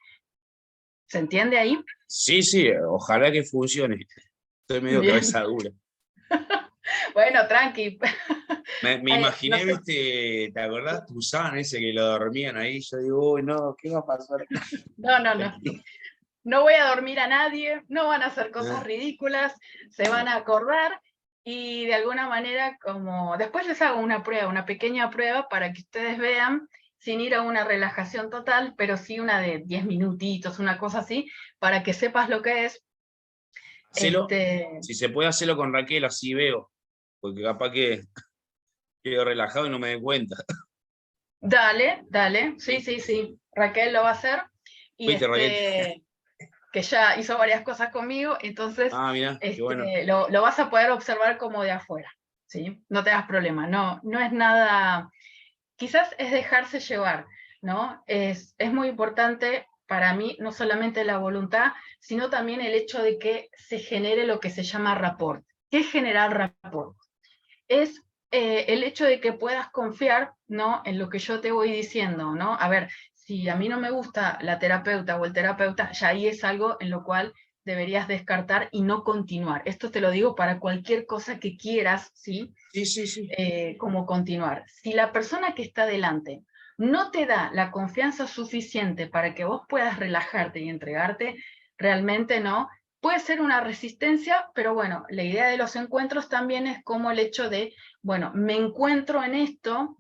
¿Se entiende ahí? Sí, sí, ojalá que funcione. Estoy medio Bien. cabeza dura. Bueno, tranqui. Me No imaginé, sé. viste, ¿te acordás? Tuzán ese que lo dormían ahí. Yo digo, uy, no, ¿qué va a pasar? No. No voy a dormir a nadie, no van a hacer cosas Ah, ridículas, se van a acordar y de alguna manera como... Después les hago una prueba, una pequeña prueba para que ustedes vean, sin ir a una relajación total, pero sí una de 10 minutitos, una cosa así, para que sepas lo que es. hacelo, Este, si se puede hacerlo con Raquel, así veo. Porque capaz que quedo relajado y no me doy cuenta. dale, ¿Sí? sí, Raquel lo va a hacer y ¿Viste, Raquel? que ya hizo varias cosas conmigo, entonces Ah, mirá, qué bueno. lo vas a poder observar como de afuera, ¿sí? No te das problema, no es nada, quizás es dejarse llevar, ¿no? Es muy importante para mí no solamente la voluntad, sino también el hecho de que se genere lo que se llama rapport. ¿Qué es generar rapport? Es el hecho de que puedas confiar, ¿no?, en lo que yo te voy diciendo, ¿no? A ver, si a mí no me gusta la terapeuta o el terapeuta, ya ahí es algo en lo cual deberías descartar y no continuar. Esto te lo digo para cualquier cosa que quieras, ¿sí? Sí, sí, sí. Como continuar. Si la persona que está delante no te da la confianza suficiente para que vos puedas relajarte y entregarte, realmente no. Puede ser una resistencia, pero bueno, la idea de los encuentros también es como el hecho de, bueno, me encuentro en esto,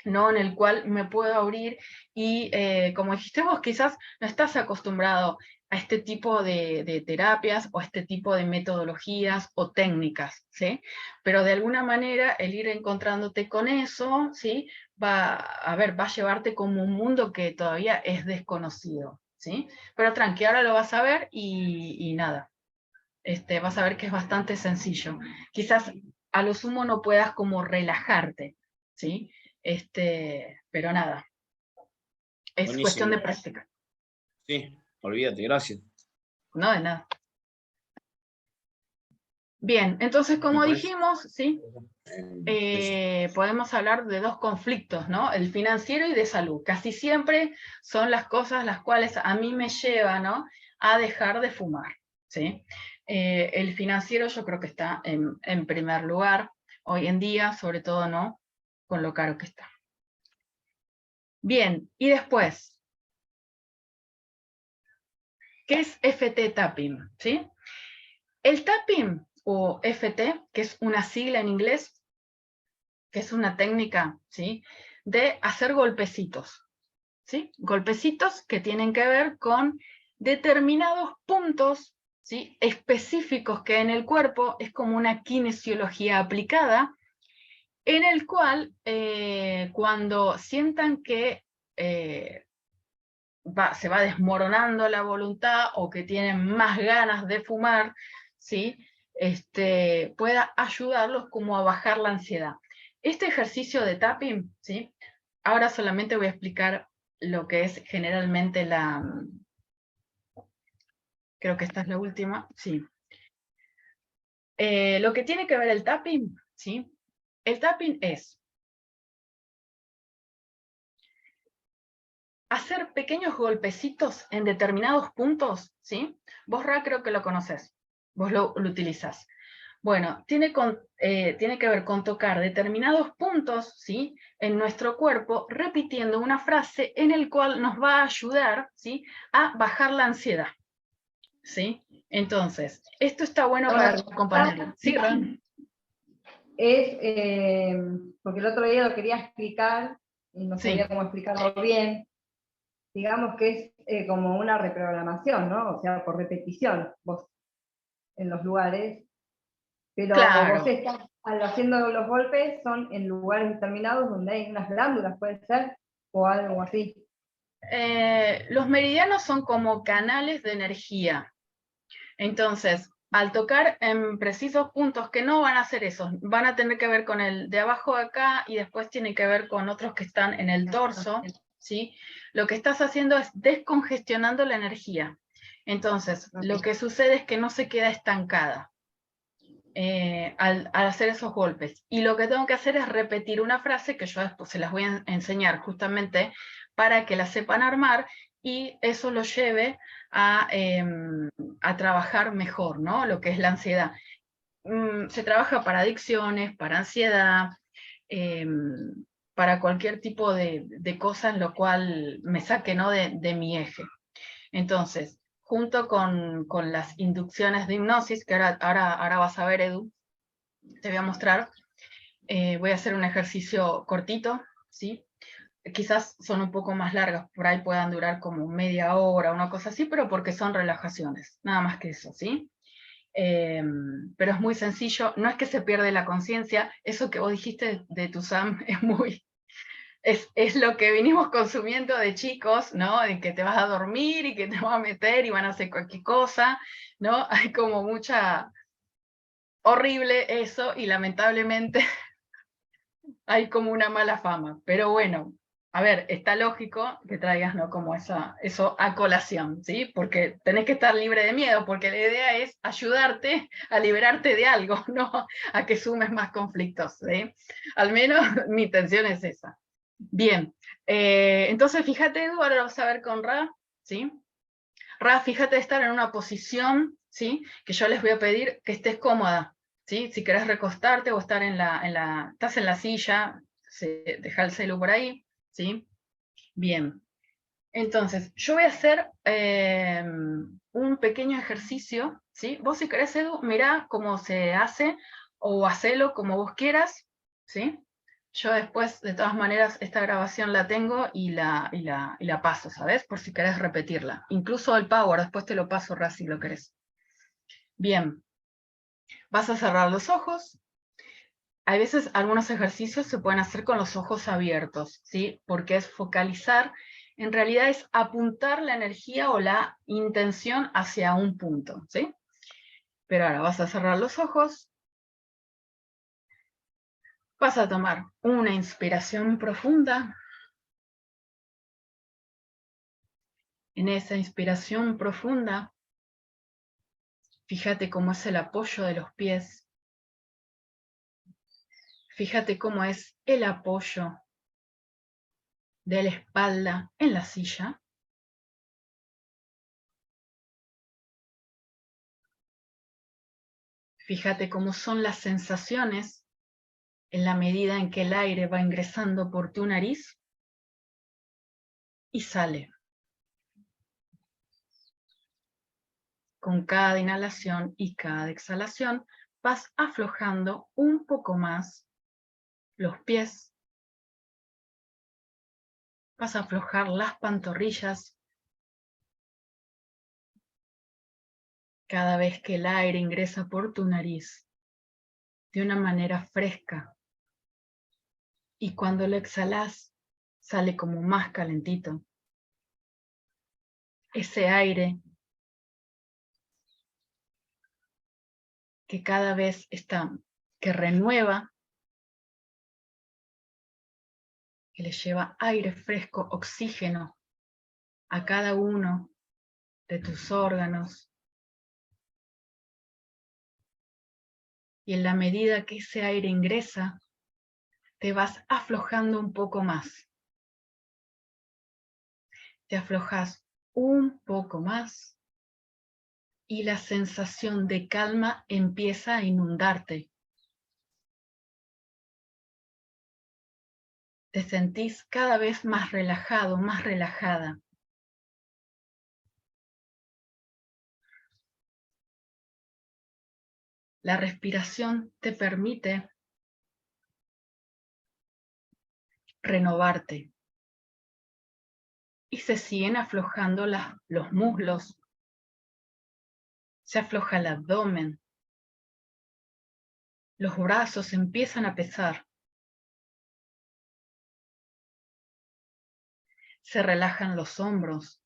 ¿no?, en el cual me puedo abrir y como dijiste vos, quizás no estás acostumbrado a este tipo de terapias o a este tipo de metodologías o técnicas, ¿sí? Pero de alguna manera el ir encontrándote con eso, ¿sí?, va a llevarte como un mundo que todavía es desconocido, ¿sí? Pero tranqui, ahora lo vas a ver y nada, vas a ver que es bastante sencillo. Quizás a lo sumo no puedas como relajarte, ¿sí? Pero nada, es cuestión de Buenísimo. práctica, Sí, olvídate, gracias. no de nada. Bien, entonces ¿Me como pones? dijimos, ¿sí? Eso. Podemos hablar de dos conflictos, ¿no? El financiero y de salud. Casi siempre son las cosas las cuales a mí me llevan, ¿no?, a dejar de fumar, ¿sí? El financiero yo creo que está en primer lugar hoy en día, sobre todo, ¿no?, con lo caro que está. Bien, y después, ¿qué es FT Tapping? ¿Sí? El tapping o FT, que es una sigla en inglés, que es una técnica, ¿sí?, de hacer golpecitos, ¿sí? Golpecitos que tienen que ver con determinados puntos, ¿sí?, específicos que en el cuerpo es como una kinesiología aplicada, en el cual cuando sientan que se va desmoronando la voluntad o que tienen más ganas de fumar, ¿sí?, pueda ayudarlos como a bajar la ansiedad. Este ejercicio de tapping, ¿sí?, ahora solamente voy a explicar lo que es generalmente creo que esta es la última, sí. Lo que tiene que ver el tapping, ¿sí? El tapping es hacer pequeños golpecitos en determinados puntos, ¿sí? Vos, Ra, creo que lo conoces, vos lo utilizás. Bueno, tiene que ver con tocar determinados puntos, ¿sí?, en nuestro cuerpo, repitiendo una frase en el cual nos va a ayudar, ¿sí?, a bajar la ansiedad, ¿sí? Entonces, esto está bueno para Bueno, acompañarlo. Sí, Ran. es, porque el otro día lo quería explicar y no Sí, sabía cómo explicarlo bien. Digamos que es como una reprogramación, ¿no? O sea, por repetición, vos en los lugares, pero vos claro. estás haciendo los golpes son en lugares determinados donde hay unas glándulas, puede ser, o algo así. Los meridianos son como canales de energía. Entonces, al tocar en precisos puntos que no van a ser esos, van a tener que ver con el de abajo de acá y después tiene que ver con otros que están en el torso, ¿sí? Lo que estás haciendo es descongestionando la energía. Entonces, lo que sucede es que no se queda estancada al hacer esos golpes. Y lo que tengo que hacer es repetir una frase que yo después se las voy a enseñar justamente para que la sepan armar y eso lo lleve a trabajar mejor, ¿no? Lo que es la ansiedad. Se trabaja para adicciones, para ansiedad, para cualquier tipo de cosa en lo cual me saque, ¿no? de mi eje. Entonces, junto con las inducciones de hipnosis, que ahora vas a ver, Edu, te voy a mostrar, voy a hacer un ejercicio cortito, ¿sí? Quizás son un poco más largas, por ahí puedan durar como media hora, una cosa así, pero porque son relajaciones, nada más que eso, ¿sí? Pero es muy sencillo, no es que se pierde la conciencia, eso que vos dijiste de tu Sam es muy... Es lo que vinimos consumiendo de chicos, ¿no? De que te vas a dormir y que te vas a meter y van a hacer cualquier cosa, ¿no? Hay como mucha... horrible eso y lamentablemente hay como una mala fama. Pero bueno, a ver, está lógico que traigas, ¿no? Como eso a colación, ¿sí? Porque tenés que estar libre de miedo, porque la idea es ayudarte a liberarte de algo, no a que sumes más conflictos, ¿sí? Al menos mi intención es esa. Bien, entonces fíjate, Edu, ahora lo vas a ver con Ra, ¿sí? Ra, fíjate estar en una posición, ¿sí? Que yo les voy a pedir que estés cómoda, ¿sí? Si querés recostarte o estar estás en la silla, deja el celu por ahí, ¿sí? Bien. Entonces, yo voy a hacer un pequeño ejercicio, ¿sí? Vos si querés, Edu, mirá cómo se hace o hacelo como vos quieras, ¿sí? Yo después, de todas maneras, esta grabación la tengo y la paso, ¿sabes? Por si querés repetirla. Incluso el Power, después te lo paso, Ra, si lo querés. Bien. Vas a cerrar los ojos. Hay veces algunos ejercicios se pueden hacer con los ojos abiertos, ¿sí? Porque es focalizar, en realidad es apuntar la energía o la intención hacia un punto, ¿sí? Pero ahora vas a cerrar los ojos. Vas a tomar una inspiración profunda. En esa inspiración profunda, fíjate cómo es el apoyo de los pies. Fíjate cómo es el apoyo de la espalda en la silla. Fíjate cómo son las sensaciones en la medida en que el aire va ingresando por tu nariz y sale. Con cada inhalación y cada exhalación vas aflojando un poco más los pies. Vas a aflojar las pantorrillas. Cada vez que el aire ingresa por tu nariz de una manera fresca. Y cuando lo exhalas, sale como más calentito. Ese aire que cada vez que renueva, que le lleva aire fresco, oxígeno a cada uno de tus órganos. Y en la medida que ese aire ingresa, te vas aflojando un poco más. Te aflojas un poco más y la sensación de calma empieza a inundarte. Te sentís cada vez más relajado, más relajada. La respiración te permite renovarte. Y se siguen aflojando los muslos. Se afloja el abdomen. Los brazos empiezan a pesar. Se relajan los hombros.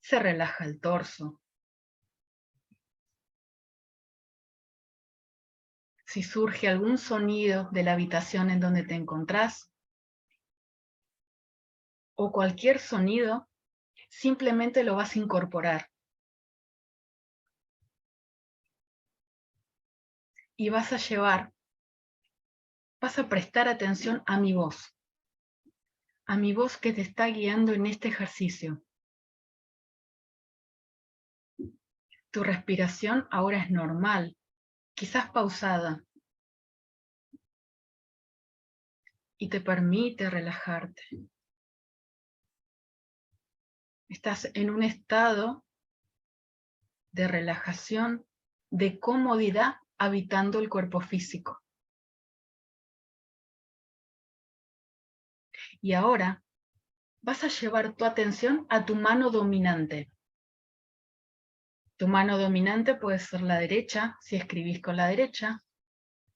Se relaja el torso. Si surge algún sonido de la habitación en donde te encontrás, o cualquier sonido, simplemente lo vas a incorporar. Y vas a prestar atención a mi voz que te está guiando en este ejercicio. Tu respiración ahora es normal, quizás pausada, y te permite relajarte. Estás en un estado de relajación, de comodidad, habitando el cuerpo físico. Y ahora vas a llevar tu atención a tu mano dominante. Tu mano dominante puede ser la derecha, si escribís con la derecha,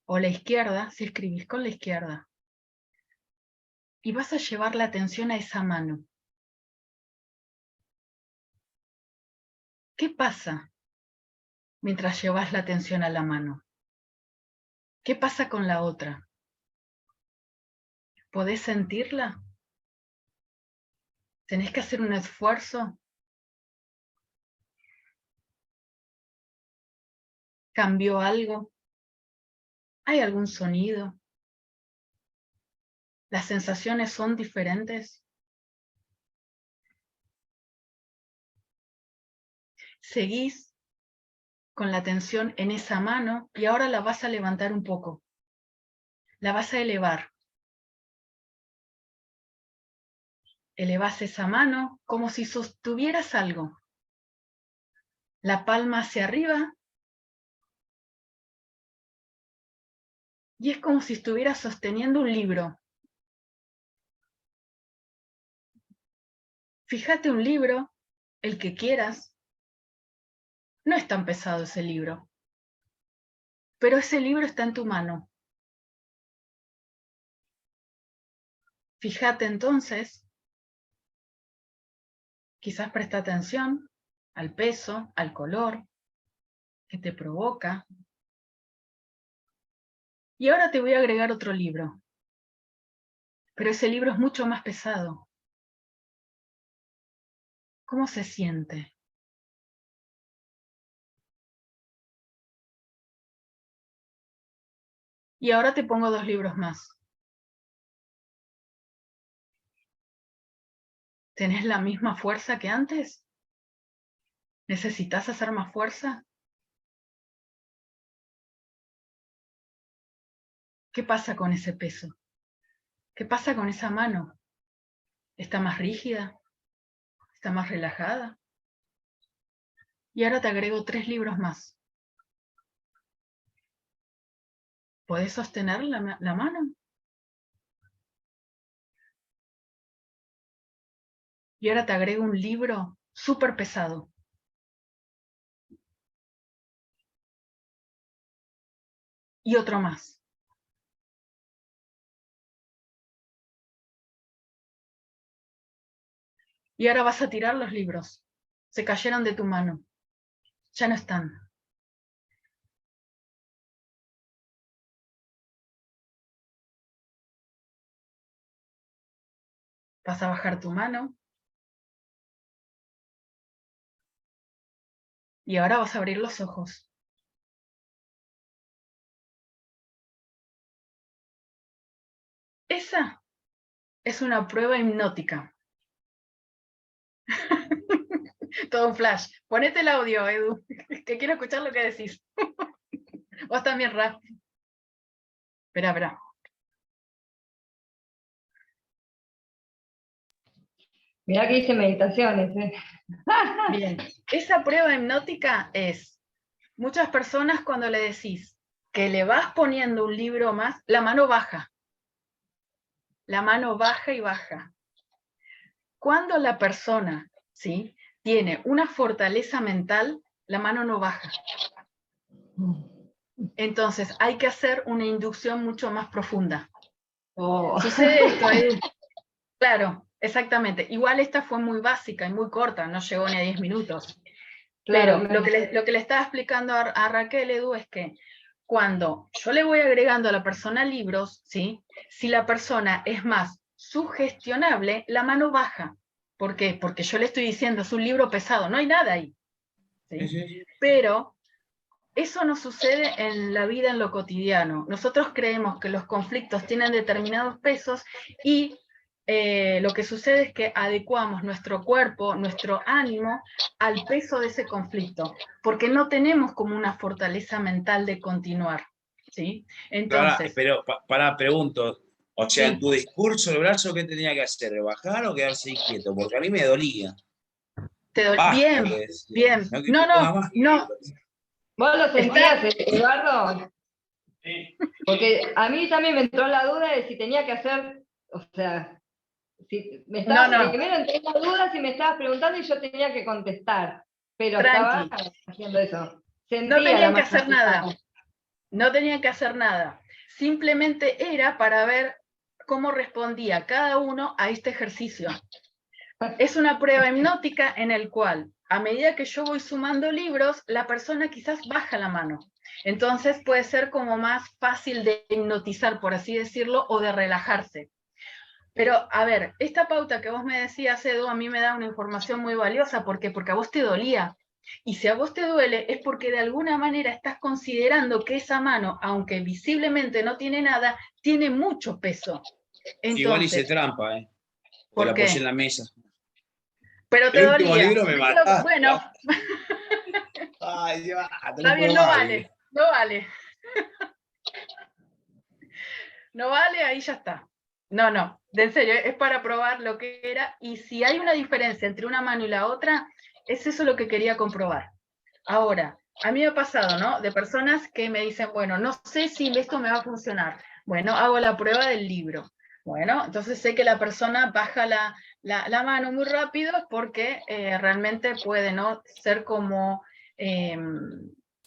o la izquierda, si escribís con la izquierda. Y vas a llevar la atención a esa mano. ¿Qué pasa mientras llevas la atención a la mano? ¿Qué pasa con la otra? ¿Podés sentirla? ¿Tenés que hacer un esfuerzo? ¿Cambió algo? ¿Hay algún sonido? ¿Las sensaciones son diferentes? Seguís con la atención en esa mano y ahora la vas a levantar un poco. La vas a elevar. Elevás esa mano como si sostuvieras algo. La palma hacia arriba. Y es como si estuvieras sosteniendo un libro. Fíjate un libro, el que quieras. No es tan pesado ese libro. Pero ese libro está en tu mano. Fíjate entonces, quizás presta atención al peso, al color que te provoca. Y ahora te voy a agregar otro libro. Pero ese libro es mucho más pesado. ¿Cómo se siente? Y ahora te pongo 2 libros más. ¿Tenés la misma fuerza que antes? ¿Necesitas hacer más fuerza? ¿Qué pasa con ese peso? ¿Qué pasa con esa mano? ¿Está más rígida? ¿Está más relajada? Y ahora te agrego 3 libros más. ¿Podés sostener la mano? Y ahora te agrego un libro súper pesado. Y otro más. Y ahora vas a tirar los libros. Se cayeron de tu mano. Ya no están. Vas a bajar tu mano. Y ahora vas a abrir los ojos. Esa es una prueba hipnótica. Todo un flash. Ponete el audio, Edu, que quiero escuchar lo que decís. Vos también, Ra. Espera. Mirá que hice meditaciones, Bien, esa prueba hipnótica es, muchas personas cuando le decís que le vas poniendo un libro más, la mano baja. La mano baja y baja. Cuando la persona, ¿sí?, tiene una fortaleza mental, la mano no baja. Entonces hay que hacer una inducción mucho más profunda. Oh. Sucede esto, claro, exactamente. Igual esta fue muy básica y muy corta, no llegó ni a 10 minutos. Claro, Pero lo que le estaba explicando a Raquel, Edu, es que cuando yo le voy agregando a la persona libros, ¿sí? Si la persona es más sugestionable, la mano baja. ¿Por qué? Porque yo le estoy diciendo, es un libro pesado, no hay nada ahí. ¿Sí? Sí. Pero eso no sucede en la vida, en lo cotidiano. Nosotros creemos que los conflictos tienen determinados pesos y lo que sucede es que adecuamos nuestro cuerpo, nuestro ánimo al peso de ese conflicto, porque no tenemos como una fortaleza mental de continuar, ¿sí? Claro, Entonces, pero pregunto, o sea, en sí, tu discurso el brazo, ¿qué tenía que hacer? ¿Bajar o quedarse quieto? Porque a mí me dolía. Basta, bien, le decía. bien. No que No, te pongas no, más no, quieto. ¿Vos lo sentías, está, Eduardo? Porque a mí también me entró la duda de si tenía que hacer, o sea, si me no, estabas, no, primero entré la duda si me estabas preguntando y yo tenía que contestar, pero estaba tranqui, haciendo eso. no Sentía la tenían que mano hacer nada. pesada. No tenían que hacer nada. Simplemente era para ver cómo respondía cada uno a este ejercicio. Es una prueba hipnótica en el cual, a medida que yo voy sumando libros, la persona quizás baja la mano. Entonces puede ser como más fácil de hipnotizar, por así decirlo, o de relajarse. Pero, a ver, esta pauta que vos me decías, Edu, a mí me da una información muy valiosa. ¿Por qué? Porque a vos te dolía. Y si a vos te duele, es porque de alguna manera estás considerando que esa mano, aunque visiblemente no tiene nada, tiene mucho peso. Igual hice Entonces, trampa, porque ¿por la apoyé en qué? la mesa. Pero te El último dolía. libro me mataste. Bueno, Ay, Dios, no está lo bien, puedo no más. vale, no vale. No vale, ahí ya está. No, no, de en serio, es para probar lo que era. Y si hay una diferencia entre una mano y la otra, es eso lo que quería comprobar. Ahora, a mí me ha pasado, ¿no? De personas que me dicen, bueno, no sé si esto me va a funcionar. Bueno, hago la prueba del libro. Bueno, entonces sé que la persona baja la mano muy rápido porque realmente puede, ¿no? Ser como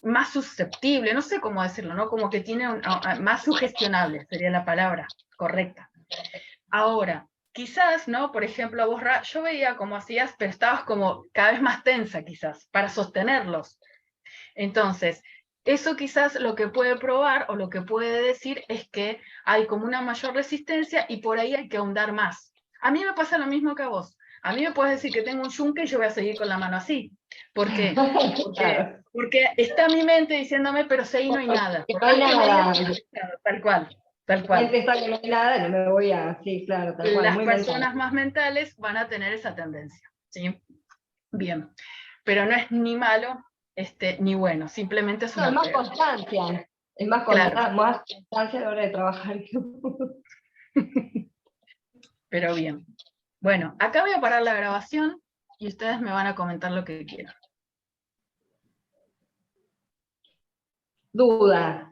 más susceptible, no sé cómo decirlo, ¿no? Como que tiene más sugestionable, sería la palabra correcta. Ahora, quizás, ¿no? Por ejemplo, vos, yo veía cómo hacías, pero estabas como cada vez más tensa, quizás, para sostenerlos. Entonces, eso quizás lo que puede probar o lo que puede decir es que hay como una mayor resistencia y por ahí hay que ahondar más. A mí me pasa lo mismo que a vos. A mí me puedes decir que tengo un yunque y yo voy a seguir con la mano así. ¿Por qué? Claro. Porque está mi mente diciéndome, pero si ahí no hay nada. Que Por no hay más que me digas, nada. tal cual, tal Mi cual. mente está que no hay nada, no me voy a. Sí, claro, tal cual, Las muy mental. personas más mentales van a tener esa tendencia. ¿Sí? Bien. Pero no es ni malo ni bueno, simplemente es No, es una más prueba. constancia. Es más, Claro, más constancia a la hora de trabajar. pero bien. Bueno, acá voy a parar la grabación y ustedes me van a comentar lo que quieran. Duda.